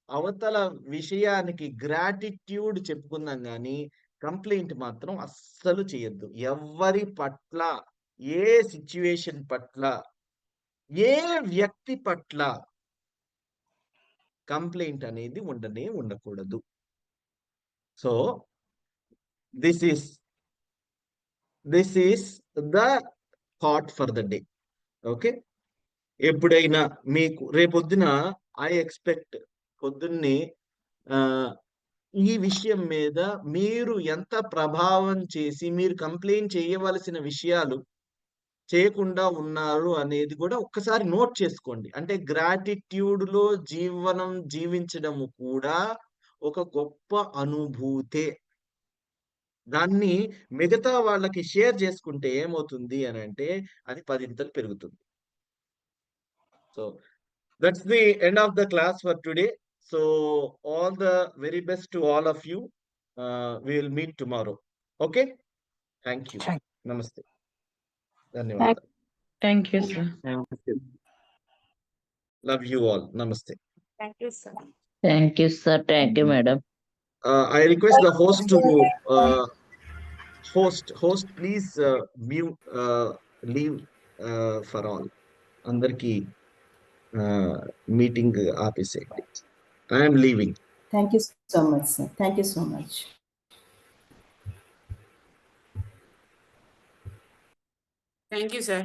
అవతల విషయానికి గ్రాటిట్యూడ్ చెప్పుకుందాం, కానీ కంప్లైంట్ మాత్రం అస్సలు చేయొద్దు. ఎవరి పట్ల, ఏ సిచ్యువేషన్ పట్ల, ఏ వ్యక్తి పట్ల కంప్లైంట్ అనేది ఉండకూడదు. So this is the thought for the day. Okay, ఎప్పుడైనా మీకు రేపొద్దున ఐ ఎక్స్పెక్ట్ పొద్దున్నే ఈ విషయం మీద మీరు ఎంత ప్రభావం చేసి మీరు కంప్లైంట్ చేయవలసిన విషయాలు చేయకుండా ఉన్నారు అనేది కూడా ఒక్కసారి నోట్ చేసుకోండి. అంటే గ్రాటిట్యూడ్ లో జీవనం జీవించడము కూడా ఒక గొప్ప అనుభూతే. దాన్ని మిగతా వాళ్ళకి షేర్ చేసుకుంటే ఏమవుతుంది అని అంటే అది 10 పెరుగుతుంది. So that's the end of the class for today. So all the very best to all of you. We will meet tomorrow. Okay, thank you. Namaste. Dhanyawad. Thank you, sir. Love you all. Namaste. Thank you sir. Thank you, sir. Thank you, madam. I request the host to host please mute leave for all. Andarki meeting ఆపేసేయండి. I am leaving. Thank you so much sir. Thank you so much. Thank you, sir.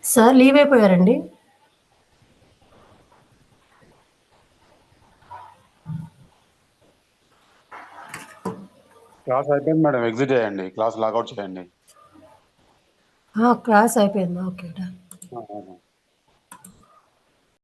Sir leave అయిపోయారండి. Class అయిపోయింది madam, exit చేయండి, class logout చేయండి. Class అయిపోయిందా? Okay.